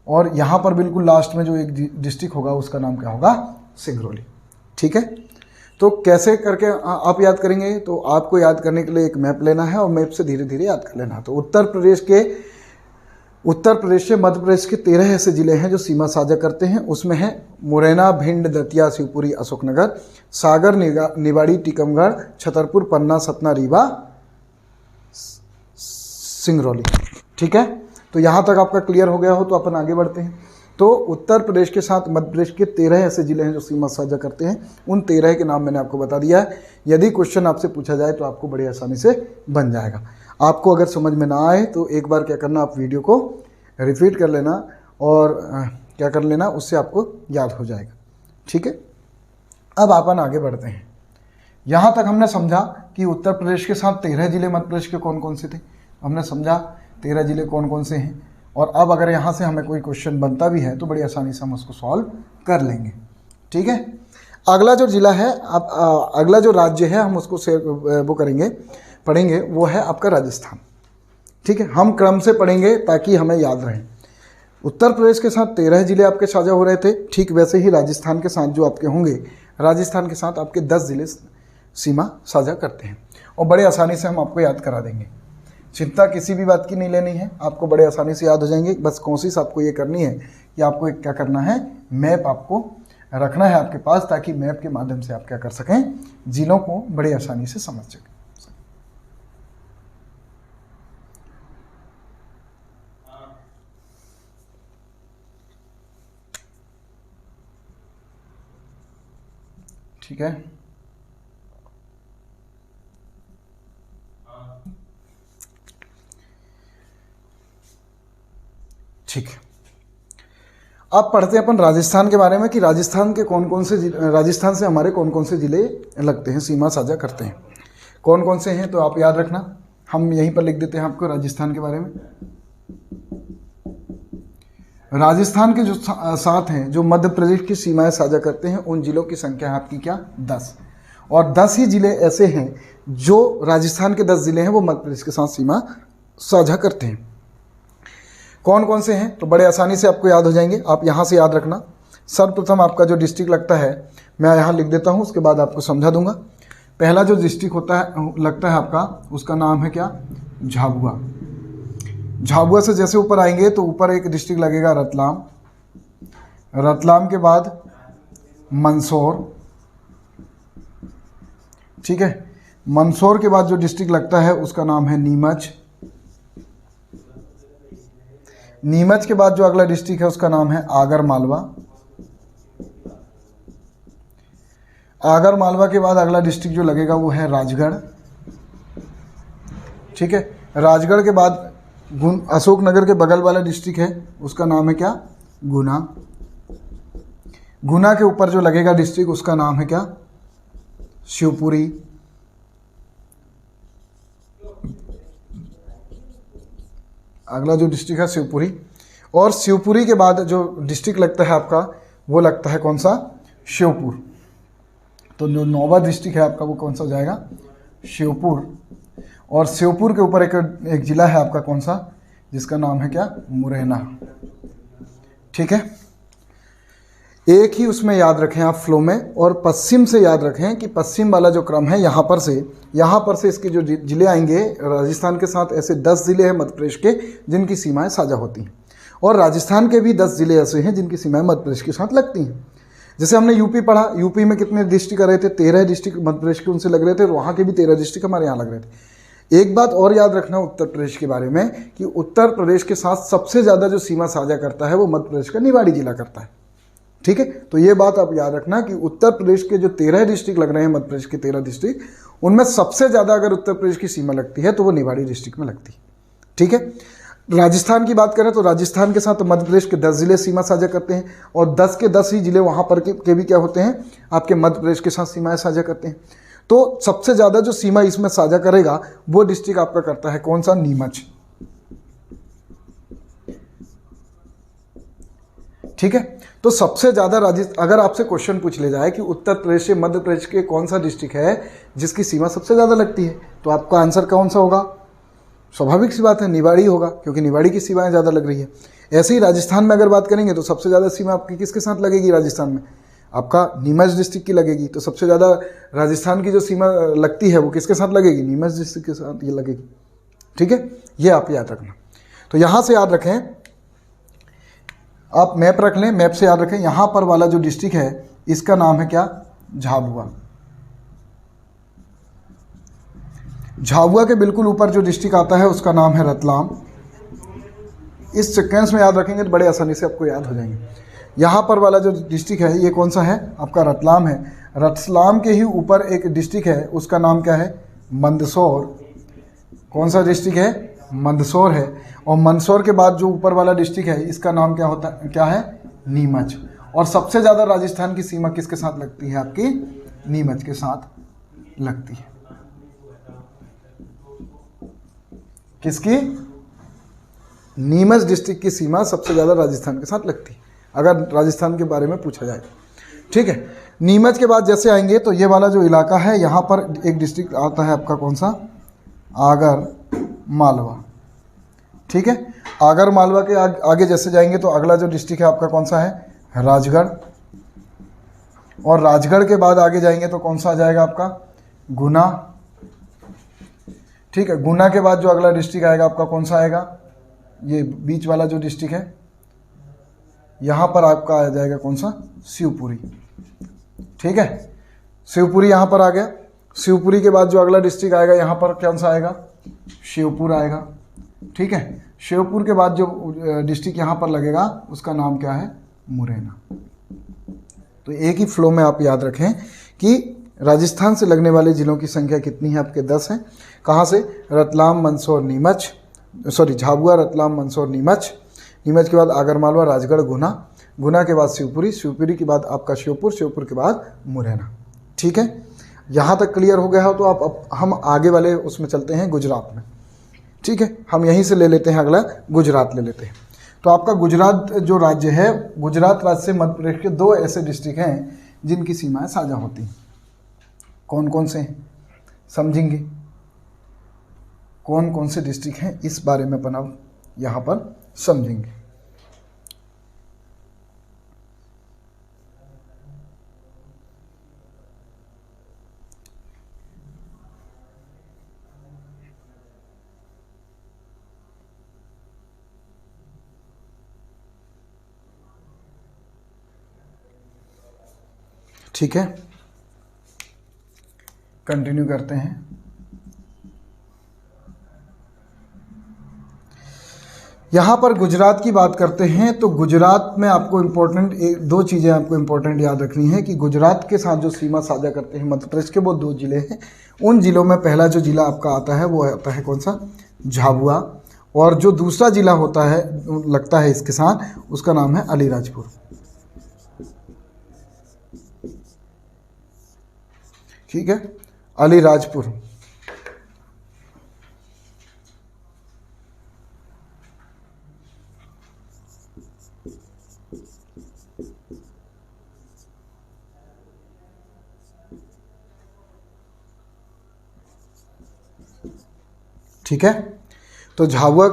और यहाँ पर बिल्कुल लास्ट में जो एक डिस्ट्रिक्ट होगा उसका नाम क्या होगा, सिंगरौली। ठीक है, तो कैसे करके आप याद करेंगे, तो आपको याद करने के लिए एक मैप लेना है और मैप से धीरे धीरे याद कर लेना है। तो उत्तर प्रदेश से मध्य प्रदेश के 13 ऐसे ज़िले हैं जो सीमा साझा करते हैं। उसमें है मुरैना, भिंड, दतिया, शिवपुरी, अशोकनगर, सागर, निवाड़ी, टीकमगढ़, छतरपुर, पन्ना, सतना, रीवा, सिंगरौली। ठीक है, तो यहाँ तक आपका क्लियर हो गया हो तो अपन आगे बढ़ते हैं। तो उत्तर प्रदेश के साथ मध्य प्रदेश के 13 ऐसे ज़िले हैं जो सीमा साझा करते हैं। उन 13 के नाम मैंने आपको बता दिया है। यदि क्वेश्चन आपसे पूछा जाए तो आपको बड़ी आसानी से बन जाएगा। आपको अगर समझ में ना आए तो एक बार क्या करना, आप वीडियो को रिपीट कर लेना और क्या कर लेना, उससे आपको याद हो जाएगा। ठीक है, अब अपन आगे बढ़ते हैं। यहाँ तक हमने समझा कि उत्तर प्रदेश के साथ 13 ज़िले मध्य प्रदेश के कौन कौन से थे। हमने समझा 13 ज़िले कौन कौन से हैं। और अब अगर यहाँ से हमें कोई क्वेश्चन बनता भी है तो बड़ी आसानी से हम उसको सॉल्व कर लेंगे। ठीक है, अगला जो ज़िला है, अब अगला जो राज्य है हम उसको पढ़ेंगे वो है आपका राजस्थान। ठीक है, हम क्रम से पढ़ेंगे ताकि हमें याद रहे। उत्तर प्रदेश के साथ 13 ज़िले आपके साझा हो रहे थे, ठीक वैसे ही राजस्थान के साथ जो आपके होंगे, राजस्थान के साथ आपके 10 ज़िले सीमा साझा करते हैं और बड़े आसानी से हम आपको याद करा देंगे। चिंता किसी भी बात की नहीं लेनी है, आपको बड़े आसानी से याद हो जाएंगे। बस कोशिश आपको ये करनी है कि आपको एक क्या करना है, मैप आपको रखना है आपके पास, ताकि मैप के माध्यम से आप क्या कर सकें, जिलों को बड़े आसानी से समझ सकें। ठीक है, ठीक है। अब पढ़ते हैं अपन राजस्थान के बारे में कि राजस्थान के कौन कौन से राजस्थान से हमारे कौन कौन से ज़िले लगते हैं, सीमा साझा करते हैं। कौन कौन से हैं तो आप याद रखना, हम यहीं पर लिख देते हैं आपको राजस्थान के बारे में। राजस्थान के जो साथ हैं, जो मध्य प्रदेश की सीमाएं साझा करते हैं, उन जिलों की संख्या है आपकी क्या, 10। और 10 ही ज़िले ऐसे हैं जो राजस्थान के 10 ज़िले हैं वो मध्य प्रदेश के साथ सीमा साझा करते हैं। कौन कौन से हैं तो बड़े आसानी से आपको याद हो जाएंगे, आप यहाँ से याद रखना। सर्वप्रथम आपका जो डिस्ट्रिक्ट लगता है मैं यहाँ लिख देता हूँ, उसके बाद आपको समझा दूंगा। पहला जो डिस्ट्रिक्ट लगता है आपका, उसका नाम है क्या, झाबुआ। झाबुआ से जैसे ऊपर आएंगे तो ऊपर एक डिस्ट्रिक्ट लगेगा रतलाम, रतलाम के बाद मंदसौर, ठीक है। मंदसौर के बाद जो डिस्ट्रिक्ट लगता है उसका नाम है नीमच। नीमच के बाद जो अगला डिस्ट्रिक्ट है उसका नाम है आगर मालवा। आगर मालवा के बाद अगला डिस्ट्रिक्ट जो लगेगा वो है राजगढ़, ठीक है। राजगढ़ के बाद अशोकनगर के बगल वाला डिस्ट्रिक्ट है उसका नाम है क्या, गुना। गुना के ऊपर जो लगेगा डिस्ट्रिक्ट उसका नाम है क्या, शिवपुरी। अगला जो डिस्ट्रिक्ट है शिवपुरी। और शिवपुरी के बाद जो डिस्ट्रिक्ट लगता है आपका वो लगता है कौन सा, श्योपुर। तो जो नौवा डिस्ट्रिक्ट है आपका वो कौन सा हो जाएगा, श्योपुर। और श्योपुर के ऊपर एक जिला है आपका कौन सा, जिसका नाम है क्या, मुरैना, ठीक है। एक ही उसमें याद रखें आप फ्लो में, और पश्चिम से याद रखें कि पश्चिम वाला जो क्रम है यहाँ पर से इसके जो जिले आएंगे राजस्थान के साथ, ऐसे 10 जिले हैं मध्य प्रदेश के जिनकी सीमाएं साझा होती हैं। और राजस्थान के भी 10 जिले ऐसे हैं जिनकी सीमाएं मध्य प्रदेश के साथ लगती हैं। जैसे हमने यूपी पढ़ा, यूपी में कितने डिस्ट्रिक्ट आ रहे थे, 13 डिस्ट्रिक्ट मध्य प्रदेश के उनसे लग रहे थे, और वहाँ के भी 13 डिस्ट्रिक्ट हमारे यहाँ लग रहे थे। एक बात और याद रखना उत्तर प्रदेश के बारे में कि उत्तर प्रदेश के साथ सबसे ज़्यादा जो सीमा साझा करता है वो मध्य प्रदेश का निवाड़ी जिला करता है, ठीक है। तो ये बात आप याद रखना कि उत्तर प्रदेश के जो 13 डिस्ट्रिक्ट लग रहे हैं, मध्य प्रदेश के 13 डिस्ट्रिक्ट, उनमें सबसे ज़्यादा अगर उत्तर प्रदेश की सीमा लगती है तो वो निवाड़ी डिस्ट्रिक्ट में लगती है, ठीक है। राजस्थान की बात करें तो राजस्थान के साथ मध्य प्रदेश के 10 जिले सीमा साझा करते हैं, और 10 के 10 ही जिले वहाँ पर के भी क्या होते हैं, आपके मध्य प्रदेश के साथ सीमाएं साझा करते हैं। तो सबसे ज़्यादा जो सीमा इसमें साझा करेगा वो डिस्ट्रिक्ट आपका करता है कौन सा, नीमच, ठीक है। तो सबसे ज़्यादा अगर आपसे क्वेश्चन पूछ ले जाए कि उत्तर प्रदेश से मध्य प्रदेश के कौन सा डिस्ट्रिक्ट है जिसकी सीमा सबसे ज़्यादा लगती है, तो आपका आंसर कौन सा होगा, स्वाभाविक सी बात है निवाड़ी होगा, क्योंकि निवाड़ी की सीमाएं ज़्यादा लग रही है। ऐसे ही राजस्थान में अगर बात करेंगे तो सबसे ज़्यादा सीमा आपकी किसके साथ लगेगी, राजस्थान में आपका नीमच डिस्ट्रिक्ट की लगेगी। तो सबसे ज़्यादा राजस्थान की जो सीमा लगती है वो किसके साथ लगेगी, नीमच डिस्ट्रिक्ट के साथ ये लगेगी, ठीक है। ये आप याद रखना। तो यहाँ से याद रखें, आप मैप रख लें, मैप से याद रखें, यहाँ पर वाला जो डिस्ट्रिक्ट है इसका नाम है क्या, झाबुआ। झाबुआ के बिल्कुल ऊपर जो डिस्ट्रिक्ट आता है उसका नाम है रतलाम। इस सीक्वेंस में याद रखेंगे तो बड़े आसानी से आपको याद हो जाएंगे। यहाँ पर वाला जो डिस्ट्रिक्ट है ये कौन सा है, आपका रतलाम है। रतलाम के ही ऊपर एक डिस्ट्रिक्ट है उसका नाम क्या है, मंदसौर। कौन सा डिस्ट्रिक्ट है, मंदसौर है। और मंदसौर के बाद जो ऊपर वाला डिस्ट्रिक्ट है इसका नाम क्या है, नीमच। और सबसे ज़्यादा राजस्थान की सीमा किसके साथ लगती है, आपकी नीमच के साथ लगती है। किसकी, नीमच डिस्ट्रिक्ट की सीमा सबसे ज़्यादा राजस्थान के साथ लगती है, अगर राजस्थान के बारे में पूछा जाए, ठीक है। नीमच के बाद जैसे आएंगे तो ये वाला जो इलाका है यहाँ पर एक डिस्ट्रिक्ट आता है आपका कौन सा, आगर मालवा, ठीक है। आगर मालवा के आगे जैसे जाएंगे तो अगला जो डिस्ट्रिक्ट है आपका कौन सा है, राजगढ़। और राजगढ़ के बाद आगे जाएंगे तो कौन सा आ जाएगा आपका, गुना, ठीक है। गुना के बाद जो अगला डिस्ट्रिक्ट आएगा आपका कौन सा आएगा, ये बीच वाला जो डिस्ट्रिक्ट है यहाँ पर आपका आ जाएगा कौन सा, शिवपुरी, ठीक है। शिवपुरी यहाँ पर आ गया। शिवपुरी के बाद जो अगला डिस्ट्रिक्ट आएगा यहाँ पर कौन सा आएगा, शिवपुर आएगा, ठीक है। शिवपुर के बाद जो डिस्ट्रिक्ट यहाँ पर लगेगा उसका नाम क्या है, मुरैना। तो एक ही फ्लो में आप याद रखें कि राजस्थान से लगने वाले जिलों की संख्या कितनी है, आपके 10 हैं। कहाँ से, रतलाम, मंदसौर, नीमच, झाबुआ, रतलाम, मंदसौर, नीमच। नीमच के बाद आगरमालवा, राजगढ़, गुना। गुना के बाद शिवपुरी, शिवपुरी के बाद आपका शिवपुर, शिवपुर के बाद मुरैना, ठीक है। यहाँ तक क्लियर हो गया हो तो अब हम आगे वाले उसमें चलते हैं, गुजरात में, ठीक है। हम यहीं से ले लेते हैं, अगला गुजरात ले लेते हैं। तो आपका गुजरात जो राज्य है, गुजरात राज्य से मध्य प्रदेश के 2 ऐसे डिस्ट्रिक्ट हैं जिनकी सीमाएं साझा होती हैं। कौन कौन से हैं समझेंगे, कौन कौन से डिस्ट्रिक्ट हैं इस बारे में अपन अब यहाँ पर समझेंगे। ठीक है, कंटिन्यू करते हैं। यहाँ पर गुजरात की बात करते हैं तो गुजरात में आपको इम्पोर्टेंट दो चीज़ें आपको इम्पोर्टेंट याद रखनी है कि गुजरात के साथ जो सीमा साझा करते हैं मध्य प्रदेश के वो दो ज़िले हैं। उन ज़िलों में पहला जो ज़िला आपका आता है वो आता है कौन सा, झाबुआ, और जो दूसरा ज़िला होता है लगता है इसके साथ उसका नाम है अलीराजपुर। ठीक है, अलीराजपुर। ठीक है, तो झाबुआ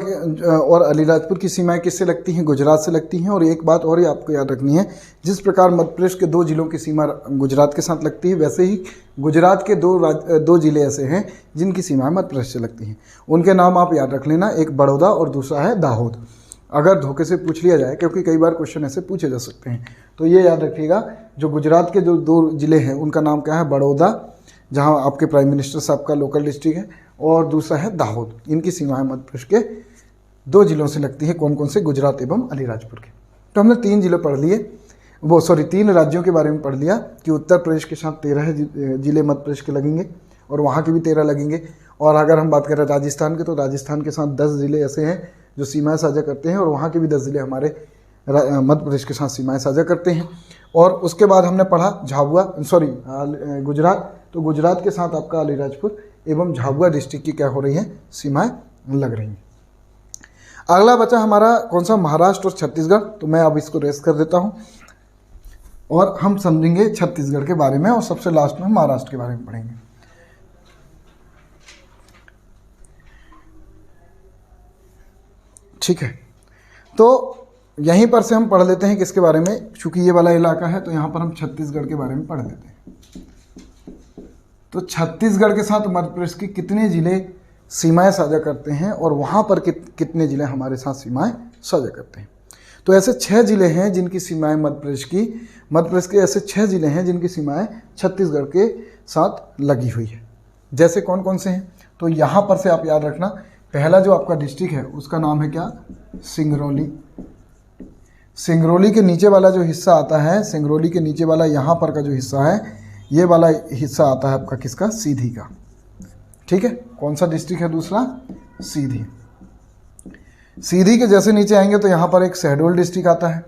और अलीराजपुर की सीमाएं किससे लगती हैं, गुजरात से लगती हैं। और एक बात और ही आपको याद रखनी है, जिस प्रकार मध्य प्रदेश के दो जिलों की सीमा गुजरात के साथ लगती है, वैसे ही गुजरात के दो जिले ऐसे हैं जिनकी सीमाएं मध्य प्रदेश से लगती हैं। उनके नाम आप याद रख लेना, एक बड़ौदा और दूसरा है दाहोद। अगर धोखे से पूछ लिया जाए, क्योंकि कई बार क्वेश्चन ऐसे पूछे जा सकते हैं, तो ये याद रखिएगा, जो गुजरात के जो दो जिले हैं उनका नाम क्या है, बड़ौदा, जहाँ आपके प्राइम मिनिस्टर साहब का लोकल डिस्ट्रिक्ट है, और दूसरा है दाहोद। इनकी सीमाएं मध्य प्रदेश के दो जिलों से लगती है। कौन कौन से, गुजरात एवं अलीराजपुर के। तो हमने 3 जिले पढ़ लिए, 3 राज्यों के बारे में पढ़ लिया कि उत्तर प्रदेश के साथ 13 जिले मध्य प्रदेश के लगेंगे और वहाँ के भी 13 लगेंगे। और अगर हम बात करें राजस्थान के, तो राजस्थान के साथ 10 जिले ऐसे हैं जो सीमाएँ साझा करते हैं, और वहाँ के भी 10 जिले हमारे मध्य प्रदेश के साथ सीमाएँ साझा करते हैं। और उसके बाद हमने पढ़ा गुजरात, तो गुजरात के साथ आपका अलीराजपुर एवं झाबुआ डिस्ट्रिक्ट की क्या हो रही है, सीमाएं लग रही हैं। अगला बचा हमारा कौन सा, महाराष्ट्र और छत्तीसगढ़। तो मैं अब इसको रेस्ट कर देता हूं और हम समझेंगे छत्तीसगढ़ के बारे में, और सबसे लास्ट में महाराष्ट्र के बारे में पढ़ेंगे। ठीक है, तो यहीं पर से हम पढ़ लेते हैं किसके बारे में, चूंकि ये वाला इलाका है तो यहाँ पर हम छत्तीसगढ़ के बारे में पढ़ लेते हैं। तो छत्तीसगढ़ के साथ मध्य प्रदेश के कितने ज़िले सीमाएं साझा करते हैं, और वहाँ पर कितने ज़िले हमारे साथ सीमाएं साझा करते हैं। तो ऐसे 6 ज़िले हैं जिनकी सीमाएं मध्य प्रदेश के ऐसे 6 ज़िले हैं जिनकी सीमाएं छत्तीसगढ़ के साथ लगी हुई है। जैसे कौन कौन से हैं, तो यहाँ पर से आप याद रखना, पहला जो आपका डिस्ट्रिक्ट है उसका नाम है क्या, सिंगरौली। सिंगरौली के नीचे वाला जो हिस्सा आता है, सिंगरौली के नीचे वाला यहाँ पर का जो हिस्सा है, ये वाला हिस्सा आता है आपका किसका, सीधी का। ठीक है, कौन सा डिस्ट्रिक्ट है दूसरा, सीधी। सीधी के जैसे नीचे आएंगे तो यहाँ पर एक शहडोल डिस्ट्रिक्ट आता है,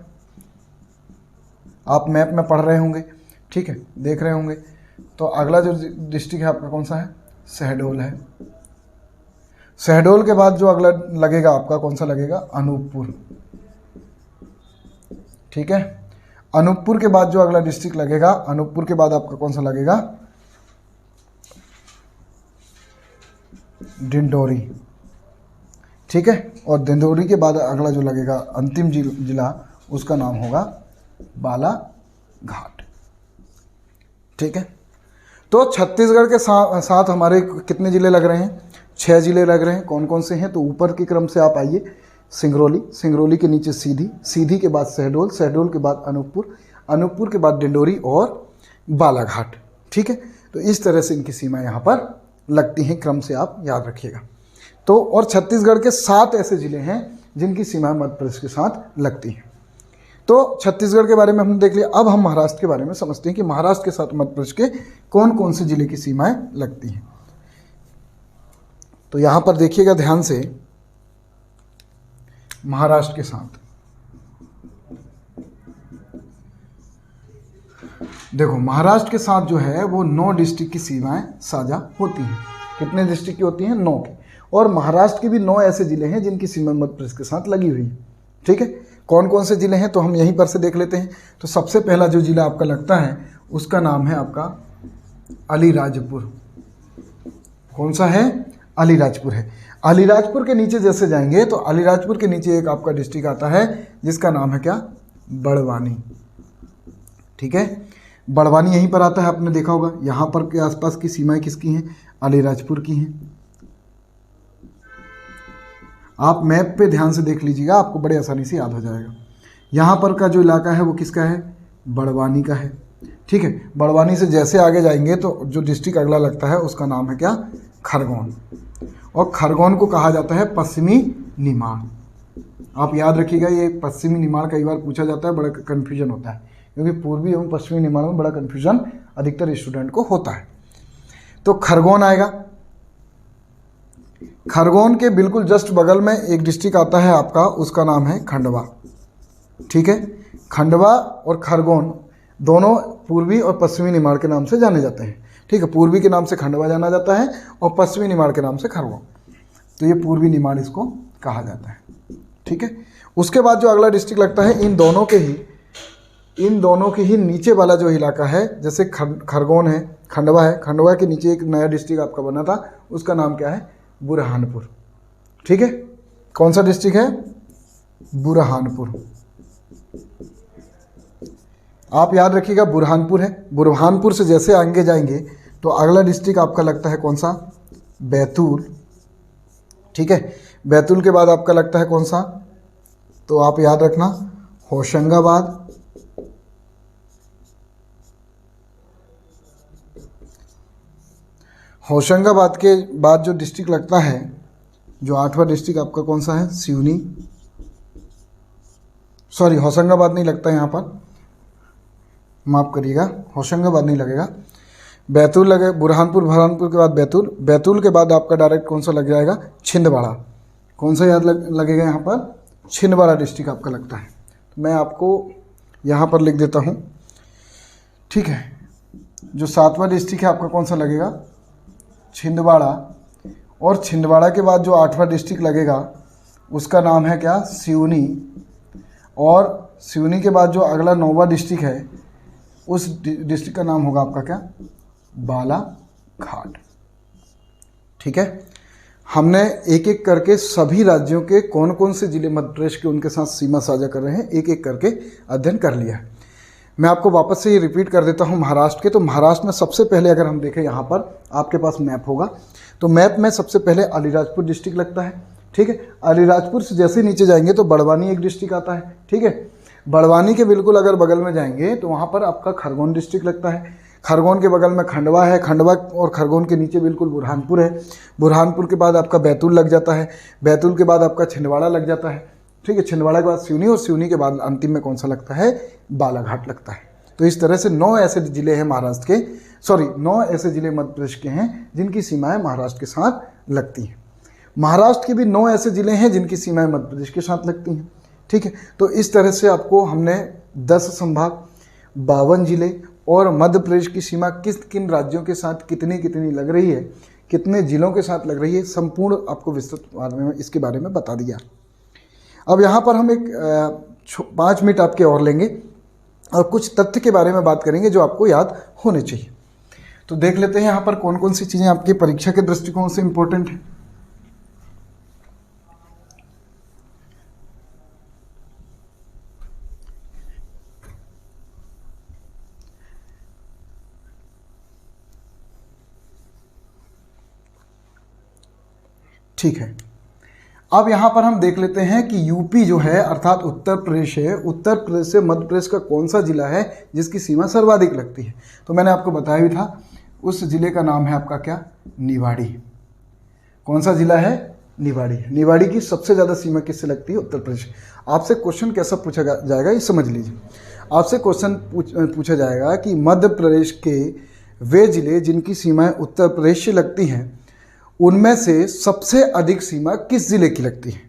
आप मैप में पढ़ रहे होंगे, ठीक है, देख रहे होंगे। तो अगला जो डिस्ट्रिक्ट है आपका कौन सा है, शहडोल है। शहडोल के बाद जो अगला लगेगा आपका कौन सा लगेगा, अनूपपुर। ठीक है, अनूपपुर के बाद जो अगला डिस्ट्रिक्ट लगेगा, अनूपपुर के बाद आपका कौन सा लगेगा, डिंडोरी। ठीक है, और डिंडोरी के बाद अगला जो लगेगा अंतिम जिला, उसका नाम होगा बालाघाट। ठीक है, तो छत्तीसगढ़ के साथ हमारे कितने ज़िले लग रहे हैं, 6 ज़िले लग रहे हैं। कौन कौन से हैं, तो ऊपर के क्रम से आप आइए, सिंगरौली के नीचे सीधी के बाद शहडोल के बाद अनूपपुर के बाद डिंडोरी और बालाघाट। ठीक है, तो इस तरह से इनकी सीमा यहाँ पर लगती हैं, क्रम से आप याद रखिएगा। तो और छत्तीसगढ़ के 7 ऐसे ज़िले हैं जिनकी सीमाएं मध्य प्रदेश के साथ लगती हैं। तो छत्तीसगढ़ के बारे में हमने देख लिया। अब हम महाराष्ट्र के बारे में समझते हैं कि महाराष्ट्र के साथ मध्य प्रदेश के कौन कौन से ज़िले की सीमाएं लगती हैं। तो यहाँ पर देखिएगा ध्यान से, महाराष्ट्र के साथ देखो, महाराष्ट्र के साथ जो है वो 9 डिस्ट्रिक्ट की सीमाएं साझा होती हैं। कितने डिस्ट्रिक्ट की होती हैं, 9 की। और महाराष्ट्र के भी 9 ऐसे जिले हैं जिनकी सीमा मध्य प्रदेश के साथ लगी हुई है। ठीक है, कौन कौन से जिले हैं, तो हम यहीं पर से देख लेते हैं। तो सबसे पहला जो जिला आपका लगता है उसका नाम है आपका अलीराजपुर। कौन सा है, अलीराजपुर है। अलीराजपुर के नीचे जैसे जाएंगे तो अलीराजपुर के नीचे एक आपका डिस्ट्रिक्ट आता है जिसका नाम है क्या, बड़वानी। ठीक है, बड़वानी यहीं पर आता है, आपने देखा होगा। यहाँ पर के आसपास की सीमाएं किसकी हैं, अलीराजपुर की हैं। आप मैप पे ध्यान से देख लीजिएगा, आपको बड़े आसानी से याद हो जाएगा। यहाँ पर का जो इलाका है वो किसका है, बड़वानी का है। ठीक है। बड़वानी से जैसे आगे जाएंगे तो जो डिस्ट्रिक्ट अगला लगता है उसका नाम है क्या, खरगोन। और खरगोन को कहा जाता है पश्चिमी निमाड़। आप याद रखिएगा, ये पश्चिमी निमाड़ कई बार पूछा जाता है, बड़ा कन्फ्यूजन होता है, क्योंकि पूर्वी एवं पश्चिमी निमाड़ में बड़ा कन्फ्यूजन अधिकतर स्टूडेंट को होता है। तो खरगोन आएगा। खरगोन के बिल्कुल जस्ट बगल में एक डिस्ट्रिक्ट आता है आपका, उसका नाम है खंडवा। ठीक है, खंडवा और खरगोन दोनों पूर्वी और पश्चिमी निमाड़ के नाम से जाने जाते हैं। ठीक है, पूर्वी के नाम से खंडवा जाना जाता है और पश्चिमी निमाड़ के नाम से खरगोन। तो ये पूर्वी निमाड़ इसको कहा जाता है। ठीक है, उसके बाद जो अगला डिस्ट्रिक्ट लगता है, इन दोनों के ही नीचे वाला जो इलाका है, जैसे खरगोन है, खंडवा है, खंडवा के नीचे एक नया डिस्ट्रिक्ट आपका बना था, उसका नाम क्या है, बुरहानपुर। ठीक है, कौन सा डिस्ट्रिक्ट है, बुरहानपुर। आप याद रखिएगा बुरहानपुर है। बुरहानपुर से जैसे आगे जाएंगे तो अगला डिस्ट्रिक्ट आपका लगता है कौन सा, बैतूल। ठीक है, बैतूल के बाद आपका लगता है कौन सा, तो आप याद रखना होशंगाबाद। होशंगाबाद के बाद जो डिस्ट्रिक्ट लगता है, जो 8वां डिस्ट्रिक्ट आपका कौन सा है, सिवनी। सॉरी, होशंगाबाद नहीं लगता यहाँ पर, माफ़ करिएगा, होशंगाबाद नहीं लगेगा, बैतूल लगे। बुरहानपुर के बाद बैतूल। बैतूल के बाद आपका डायरेक्ट कौन सा लग जाएगा, छिंदवाड़ा। कौन सा याद लगेगा यहाँ पर, छिंदवाड़ा डिस्ट्रिक्ट आपका लगता है। तो मैं आपको यहाँ पर लिख देता हूँ। ठीक है, जो 7वां डिस्ट्रिक्ट है आपका कौन सा लगेगा, छिंदवाड़ा। और छिंदवाड़ा के बाद जो 8वां डिस्ट्रिक्ट लगेगा उसका नाम है क्या, सिवनी। और सिवनी के बाद जो अगला 9वां डिस्ट्रिक्ट है, उस डिस्ट्रिक्ट का नाम होगा आपका क्या, बालाघाट। ठीक है, हमने एक एक करके सभी राज्यों के कौन कौन से जिले मध्य प्रदेश के उनके साथ सीमा साझा कर रहे हैं, एक एक करके अध्ययन कर लिया है। मैं आपको वापस से ये रिपीट कर देता हूँ महाराष्ट्र के। तो महाराष्ट्र में सबसे पहले अगर हम देखें, यहाँ पर आपके पास मैप होगा, तो मैप में सबसे पहले अलीराजपुर डिस्ट्रिक्ट लगता है। ठीक है, अलीराजपुर से जैसे नीचे जाएंगे तो बड़वानी एक डिस्ट्रिक्ट आता है। ठीक है, बड़वानी के बिल्कुल अगर बगल में जाएंगे तो वहाँ पर आपका खरगोन डिस्ट्रिक्ट लगता है। खरगोन के बगल में खंडवा है, खंडवा और खरगोन के नीचे बिल्कुल बुरहानपुर है। बुरहानपुर के बाद आपका बैतूल लग जाता है। बैतूल के बाद आपका छिंदवाड़ा लग जाता है। ठीक है, छिंदवाड़ा के बाद सिवनी, और सिवनी के बाद अंतिम में कौन सा लगता है, बालाघाट लगता है। तो इस तरह से 9 ऐसे जिले हैं महाराष्ट्र के, 9 ऐसे जिले मध्य प्रदेश के हैं जिनकी सीमाएं महाराष्ट्र के साथ लगती हैं। महाराष्ट्र के भी 9 ऐसे जिले हैं जिनकी सीमाएं मध्य प्रदेश के साथ लगती हैं। ठीक है, तो इस तरह से आपको हमने 10 संभाग, 52 जिले और मध्य प्रदेश की सीमा किन राज्यों के साथ कितनी लग रही है, कितने जिलों के साथ लग रही है, संपूर्ण आपको विस्तृत बारे में इसके बारे में बता दिया। अब यहाँ पर हम एक 5 मिनट आपके और लेंगे और कुछ तथ्य के बारे में बात करेंगे जो आपको याद होने चाहिए। तो देख लेते हैं यहाँ पर कौन कौन सी चीज़ें आपकी परीक्षा के दृष्टिकोण से इम्पोर्टेंट हैं। ठीक है, अब यहाँ पर हम देख लेते हैं कि यूपी जो है अर्थात उत्तर प्रदेश है, उत्तर प्रदेश से मध्य प्रदेश का कौन सा जिला है जिसकी सीमा सर्वाधिक लगती है। तो मैंने आपको बताया भी था, उस जिले का नाम है आपका क्या, निवाड़ी। कौन सा जिला है, निवाड़ी। निवाड़ी की सबसे ज़्यादा सीमा किससे लगती है, उत्तर प्रदेश। आपसे क्वेश्चन कैसा पूछा जाएगा ये समझ लीजिए। आपसे क्वेश्चन पूछा जाएगा कि मध्य प्रदेश के वे जिले जिनकी सीमाएँ उत्तर प्रदेश से लगती हैं, उनमें से सबसे अधिक सीमा किस जिले की लगती है।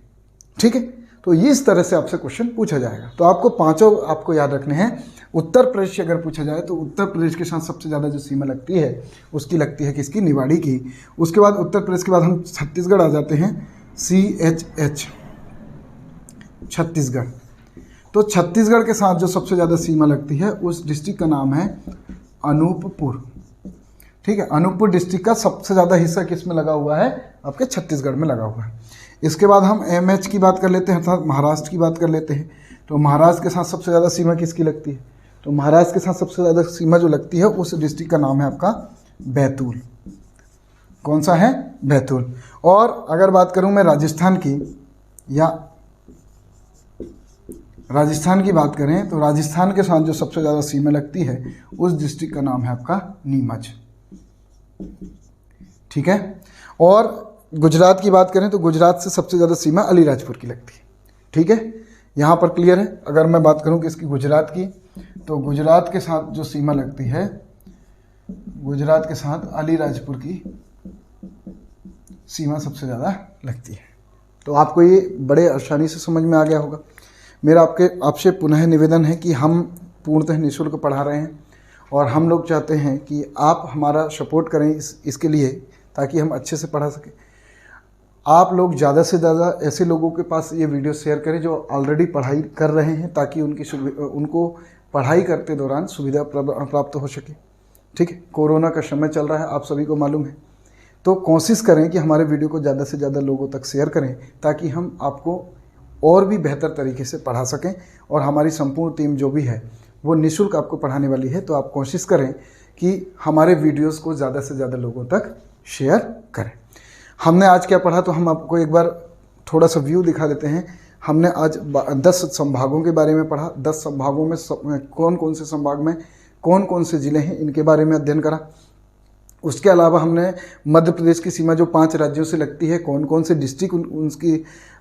ठीक है, तो इस तरह से आपसे क्वेश्चन पूछा जाएगा। तो आपको पांचों आपको याद रखने हैं। उत्तर प्रदेश से अगर पूछा जाए तो उत्तर प्रदेश के साथ सबसे ज़्यादा जो सीमा लगती है उसकी लगती है किसकी, निवाड़ी की। उसके बाद उत्तर प्रदेश के बाद हम छत्तीसगढ़ आ जाते हैं, CHH, छत्तीसगढ़। तो छत्तीसगढ़ के साथ जो सबसे ज़्यादा सीमा लगती है उस डिस्ट्रिक्ट का नाम है अनूपपुर। ठीक है, अनूपपुर डिस्ट्रिक्ट का सबसे ज़्यादा हिस्सा किस में लगा हुआ है, आपके छत्तीसगढ़ में लगा हुआ है। इसके बाद हम MH की बात कर लेते हैं, अर्थात महाराष्ट्र की बात कर लेते हैं। तो महाराष्ट्र के साथ सबसे ज़्यादा सीमा किसकी लगती है, तो महाराष्ट्र के साथ सबसे ज़्यादा सीमा जो लगती है उस डिस्ट्रिक्ट का नाम है आपका बैतूल। कौन सा है, बैतूल। और अगर बात करूँ मैं राजस्थान की, या राजस्थान की बात करें तो राजस्थान के साथ जो सबसे ज़्यादा सीमा लगती है उस डिस्ट्रिक्ट का नाम है आपका नीमच। ठीक है। और गुजरात की बात करें तो गुजरात से सबसे ज़्यादा सीमा अलीराजपुर की लगती है। ठीक है, यहाँ पर क्लियर है। अगर मैं बात करूँ किसकी, गुजरात की, तो गुजरात के साथ जो सीमा लगती है, गुजरात के साथ अलीराजपुर की सीमा सबसे ज़्यादा लगती है। तो आपको ये बड़े आसानी से समझ में आ गया होगा। मेरा आपसे पुनः निवेदन है कि हम पूर्णतः निःशुल्क पढ़ा रहे हैं और हम लोग चाहते हैं कि आप हमारा सपोर्ट करें इसके लिए, ताकि हम अच्छे से पढ़ा सकें। आप लोग ज़्यादा से ज़्यादा ऐसे लोगों के पास ये वीडियो शेयर करें जो ऑलरेडी पढ़ाई कर रहे हैं, ताकि उनको पढ़ाई करते दौरान सुविधा प्राप्त हो सके। ठीक है, कोरोना का समय चल रहा है, आप सभी को मालूम है। तो कोशिश करें कि हमारे वीडियो को ज़्यादा से ज़्यादा लोगों तक शेयर करें, ताकि हम आपको और भी बेहतर तरीके से पढ़ा सकें। और हमारी संपूर्ण टीम जो भी है वो निःशुल्क आपको पढ़ाने वाली है। तो आप कोशिश करें कि हमारे वीडियोस को ज़्यादा से ज़्यादा लोगों तक शेयर करें। हमने आज क्या पढ़ा, तो हम आपको एक बार थोड़ा सा व्यू दिखा देते हैं। हमने आज 10 संभागों के बारे में पढ़ा। 10 संभागों में कौन कौन से संभाग में कौन कौन से ज़िले हैं, इनके बारे में अध्ययन करा। उसके अलावा हमने मध्य प्रदेश की सीमा जो 5 राज्यों से लगती है, कौन कौन से डिस्ट्रिक्ट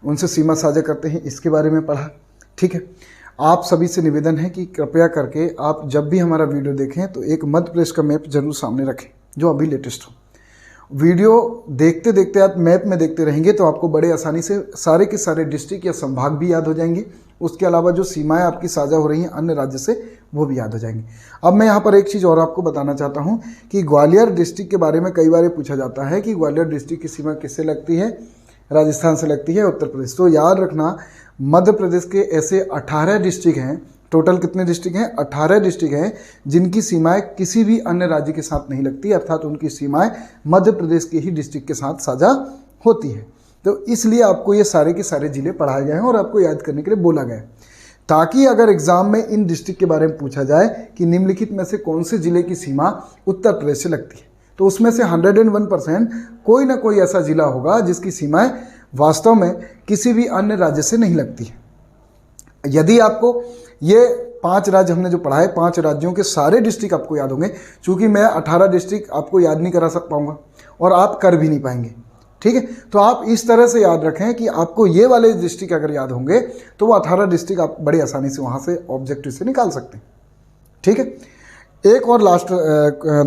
उनसे सीमा साझा करते हैं, इसके बारे में पढ़ा। ठीक है, आप सभी से निवेदन है कि कृपया करके आप जब भी हमारा वीडियो देखें तो एक मध्य प्रदेश का मैप जरूर सामने रखें जो अभी लेटेस्ट हो। वीडियो देखते देखते आप मैप में देखते रहेंगे तो आपको बड़े आसानी से सारे के सारे डिस्ट्रिक्ट या संभाग भी याद हो जाएंगे। उसके अलावा जो सीमाएं आपकी साझा हो रही हैं अन्य राज्य से, वो भी याद हो जाएंगी। अब मैं यहाँ पर एक चीज़ और आपको बताना चाहता हूँ कि ग्वालियर डिस्ट्रिक्ट के बारे में कई बार पूछा जाता है कि ग्वालियर डिस्ट्रिक्ट की सीमा किससे लगती है, राजस्थान से लगती है, उत्तर प्रदेश। तो याद रखना, मध्य प्रदेश के ऐसे 18 डिस्ट्रिक्ट हैं। टोटल कितने डिस्ट्रिक्ट हैं? 18 डिस्ट्रिक्ट हैं जिनकी सीमाएं किसी भी अन्य राज्य के साथ नहीं लगती, अर्थात उनकी सीमाएं मध्य प्रदेश के ही डिस्ट्रिक्ट के साथ साझा होती है। तो इसलिए आपको ये सारे के सारे जिले पढ़ाए गए हैं और आपको याद करने के लिए बोला गया है, ताकि अगर एग्जाम में इन डिस्ट्रिक्ट के बारे में पूछा जाए कि निम्नलिखित में से कौन से जिले की सीमा उत्तर प्रदेश से लगती है, तो उसमें से 101% कोई ना कोई ऐसा जिला होगा जिसकी सीमाएं वास्तव में किसी भी अन्य राज्य से नहीं लगती है। यदि आपको ये 5 राज्य हमने जो पढ़ाए, 5 राज्यों के सारे डिस्ट्रिक्ट आपको याद होंगे, चूंकि मैं 18 डिस्ट्रिक्ट आपको याद नहीं करा पाऊंगा और आप कर भी नहीं पाएंगे। ठीक है, तो आप इस तरह से याद रखें कि आपको ये वाले डिस्ट्रिक्ट अगर याद होंगे तो वो 18 डिस्ट्रिक्ट आप बड़ी आसानी से वहाँ से ऑब्जेक्टिव से निकाल सकते हैं। ठीक है, एक और लास्ट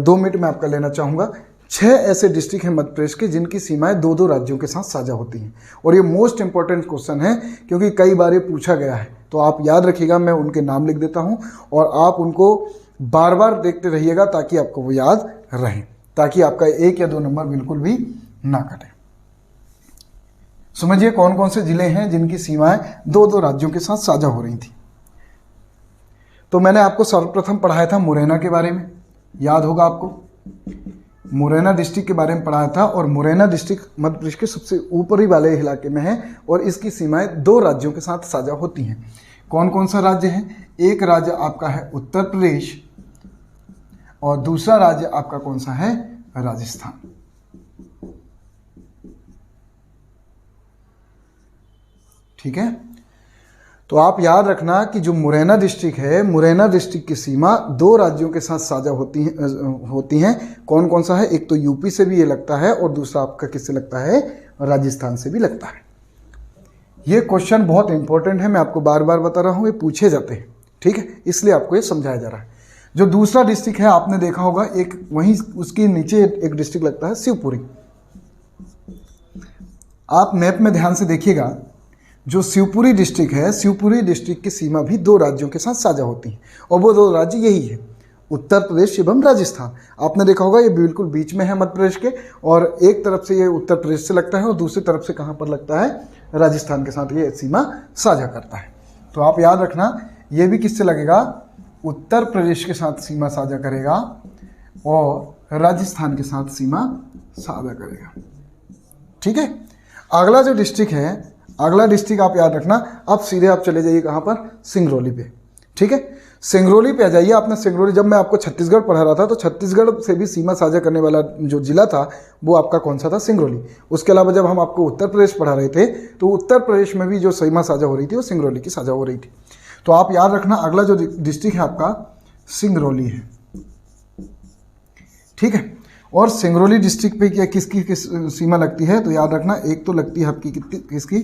2 मिनट में आपका लेना चाहूँगा। 6 ऐसे डिस्ट्रिक्ट हैं मध्य प्रदेश के जिनकी सीमाएं 2-2 राज्यों के साथ साझा होती हैं, और ये मोस्ट इंपॉर्टेंट क्वेश्चन है क्योंकि कई बार ये पूछा गया है। तो आप याद रखिएगा, मैं उनके नाम लिख देता हूँ और आप उनको बार बार देखते रहिएगा ताकि आपको वो याद रहे, ताकि आपका 1 या 2 नंबर बिल्कुल भी ना कटे। समझिए कौन कौन से जिले हैं जिनकी सीमाएं 2-2 राज्यों के साथ साझा हो रही थी। तो मैंने आपको सर्वप्रथम पढ़ाया था मुरैना के बारे में, याद होगा आपको। मुरैना डिस्ट्रिक्ट के बारे में पढ़ाया था, और मुरैना डिस्ट्रिक्ट मध्य प्रदेश के सबसे ऊपरी वाले इलाके में है और इसकी सीमाएं 2 राज्यों के साथ साझा होती हैं। कौन कौन सा राज्य है? एक राज्य आपका है उत्तर प्रदेश और दूसरा राज्य आपका कौन सा है? राजस्थान। ठीक है, तो आप याद रखना कि जो मुरैना डिस्ट्रिक्ट है, मुरैना डिस्ट्रिक्ट की सीमा 2 राज्यों के साथ साझा होती हैं। कौन कौन सा है? एक तो यूपी से भी ये लगता है और दूसरा आपका किससे लगता है? राजस्थान से भी लगता है। ये क्वेश्चन बहुत इंपॉर्टेंट है, मैं आपको बार बार बता रहा हूँ, ये पूछे जाते हैं। ठीक है, इसलिए आपको ये समझाया जा रहा है। जो दूसरा डिस्ट्रिक्ट है आपने देखा होगा, एक वहीं उसके नीचे एक डिस्ट्रिक्ट लगता है शिवपुरी। आप मैप में ध्यान से देखिएगा, जो शिवपुरी डिस्ट्रिक्ट है, शिवपुरी डिस्ट्रिक्ट की सीमा भी 2 राज्यों के साथ साझा होती है, और वो 2 राज्य यही है, उत्तर प्रदेश एवं राजस्थान। आपने देखा होगा ये बिल्कुल बीच में है मध्य प्रदेश के, और एक तरफ से ये उत्तर प्रदेश से लगता है और दूसरी तरफ से कहाँ पर लगता है? राजस्थान के साथ ये सीमा साझा करता है। तो आप याद रखना, ये भी किससे लगेगा? उत्तर प्रदेश के साथ सीमा साझा करेगा और राजस्थान के साथ सीमा साझा करेगा। ठीक है, अगला जो डिस्ट्रिक्ट है, अगला डिस्ट्रिक्ट आप याद रखना। अब सीधे आप चले जाइए कहाँ पर? सिंगरौली पे। ठीक है, सिंगरौली पे आ जाइए। आपने सिंगरौली, जब मैं आपको छत्तीसगढ़ पढ़ा रहा था तो छत्तीसगढ़ से भी सीमा साझा करने वाला जो जिला था वो आपका कौन सा था? सिंगरौली। उसके अलावा जब हम आपको उत्तर प्रदेश पढ़ा रहे थे तो उत्तर प्रदेश में भी जो सीमा साझा हो रही थी वो सिंगरौली की साझा हो रही थी। तो आप याद रखना अगला जो डिस्ट्रिक्ट है आपका सिंगरौली है, ठीक है। और सिंगरौली डिस्ट्रिक्ट पे क्या किसकी सीमा लगती है, तो याद रखना एक तो लगती है आपकी किसकी,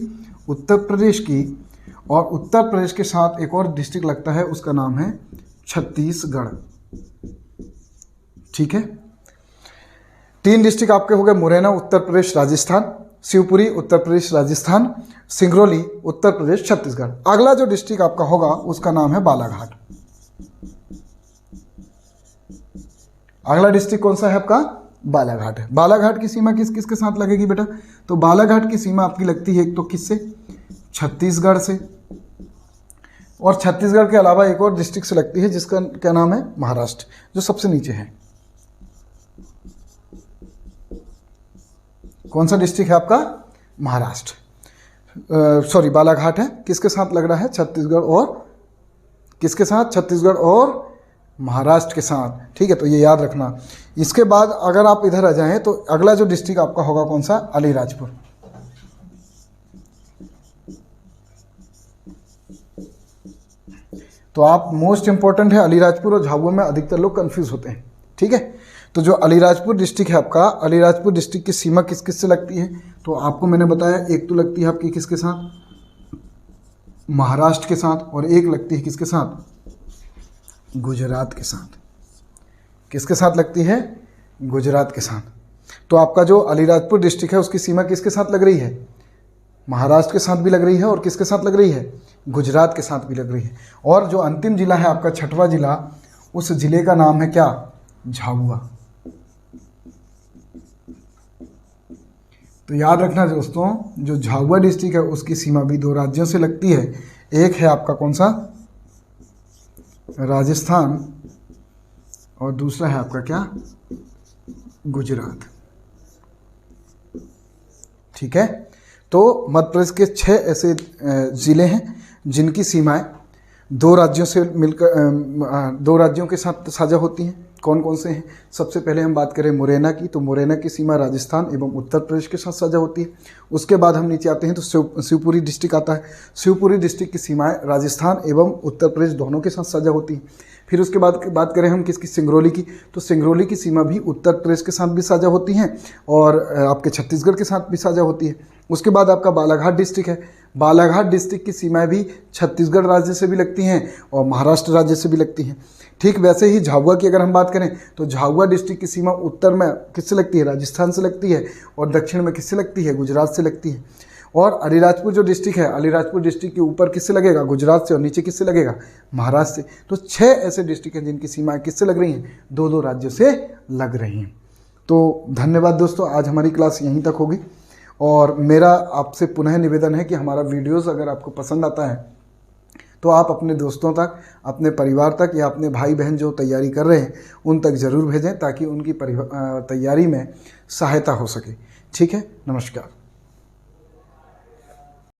उत्तर प्रदेश की, और उत्तर प्रदेश के साथ एक और डिस्ट्रिक्ट लगता है, उसका नाम है छत्तीसगढ़, ठीक है। 3 डिस्ट्रिक्ट आपके हो गए, मुरैना उत्तर प्रदेश राजस्थान, शिवपुरी उत्तर प्रदेश राजस्थान, सिंगरौली उत्तर प्रदेश छत्तीसगढ़। अगला जो डिस्ट्रिक्ट आपका होगा उसका नाम है बालाघाट। अगला डिस्ट्रिक्ट कौन सा है आपका, बालाघाट है। बालाघाट की सीमा किस किस के साथ लगेगी बेटा, तो बालाघाट की सीमा आपकी लगती है एक तो किससे, छत्तीसगढ़ से, और छत्तीसगढ़ के अलावा एक और डिस्ट्रिक्ट से लगती है जिसका क्या नाम है, महाराष्ट्र, जो सबसे नीचे है। कौन सा डिस्ट्रिक्ट है आपका, महाराष्ट्र, सॉरी बालाघाट है, किसके साथ लग रहा है, छत्तीसगढ़, और किसके साथ, छत्तीसगढ़ और महाराष्ट्र के साथ, ठीक है। तो ये याद रखना। इसके बाद अगर आप इधर आ जाएं तो अगला जो डिस्ट्रिक्ट आपका होगा कौन सा, अलीराजपुर। तो आप मोस्ट इंपॉर्टेंट है अलीराजपुर और झाबुआ में अधिकतर लोग कंफ्यूज होते हैं, ठीक है। तो जो अलीराजपुर डिस्ट्रिक्ट है आपका, अलीराजपुर डिस्ट्रिक्ट की सीमा किस किस से लगती है, तो आपको मैंने बताया एक तो लगती है आपकी किसके साथ, महाराष्ट्र के साथ, और एक लगती है किसके साथ, गुजरात के साथ। किसके साथ लगती है, गुजरात के साथ। तो आपका जो अलीराजपुर डिस्ट्रिक्ट है उसकी सीमा किसके साथ लग रही है, महाराष्ट्र के साथ भी लग रही है, और किसके साथ लग रही है, गुजरात के साथ भी लग रही है। और जो अंतिम जिला है आपका छठवां जिला, उस जिले का नाम है क्या, झाबुआ। तो याद रखना दोस्तों, जो झाबुआ डिस्ट्रिक्ट है उसकी सीमा भी 2 राज्यों से लगती है। एक है आपका कौन सा, राजस्थान, और दूसरा है आपका क्या, गुजरात, ठीक है। तो मध्य प्रदेश के 6 ऐसे ज़िले हैं जिनकी सीमाएं 2 राज्यों से मिलकर 2 राज्यों के साथ साझा होती हैं। कौन कौन से हैं, सबसे पहले हम बात करें मुरैना की, तो मुरैना की सीमा राजस्थान एवं उत्तर प्रदेश के साथ साझा होती है। उसके बाद हम नीचे आते हैं तो शिवपुरी डिस्ट्रिक्ट आता है। शिवपुरी डिस्ट्रिक्ट की सीमाएं राजस्थान एवं उत्तर प्रदेश दोनों के साथ साझा होती हैं। फिर उसके बाद बात करें हम किसकी, सिंगरौली की, तो सिंगरौली की सीमा भी उत्तर प्रदेश के साथ भी साझा होती हैं और आपके छत्तीसगढ़ के साथ भी साझा होती है। उसके बाद आपका बालाघाट डिस्ट्रिक्ट है। बालाघाट डिस्ट्रिक्ट की सीमाएं भी छत्तीसगढ़ राज्य से भी लगती हैं और महाराष्ट्र राज्य से भी लगती हैं। ठीक वैसे ही झाबुआ की अगर हम बात करें तो झाबुआ डिस्ट्रिक्ट की सीमा उत्तर में किससे लगती है, राजस्थान से लगती है, और दक्षिण में किससे लगती है, गुजरात से लगती है। और अलीराजपुर जो डिस्ट्रिक्ट है, अलीराजपुर डिस्ट्रिक्ट के ऊपर किससे लगेगा, गुजरात से, और नीचे किससे लगेगा, महाराष्ट्र से। तो 6 ऐसे डिस्ट्रिक्ट हैं जिनकी सीमाएं किससे लग रही हैं, 2-2 राज्यों से लग रही हैं। तो धन्यवाद दोस्तों, आज हमारी क्लास यहीं तक होगी और मेरा आपसे पुनः निवेदन है कि हमारा वीडियोस अगर आपको पसंद आता है तो आप अपने दोस्तों तक, अपने परिवार तक या अपने भाई बहन जो तैयारी कर रहे हैं उन तक ज़रूर भेजें ताकि उनकी तैयारी में सहायता हो सके। ठीक है, नमस्कार।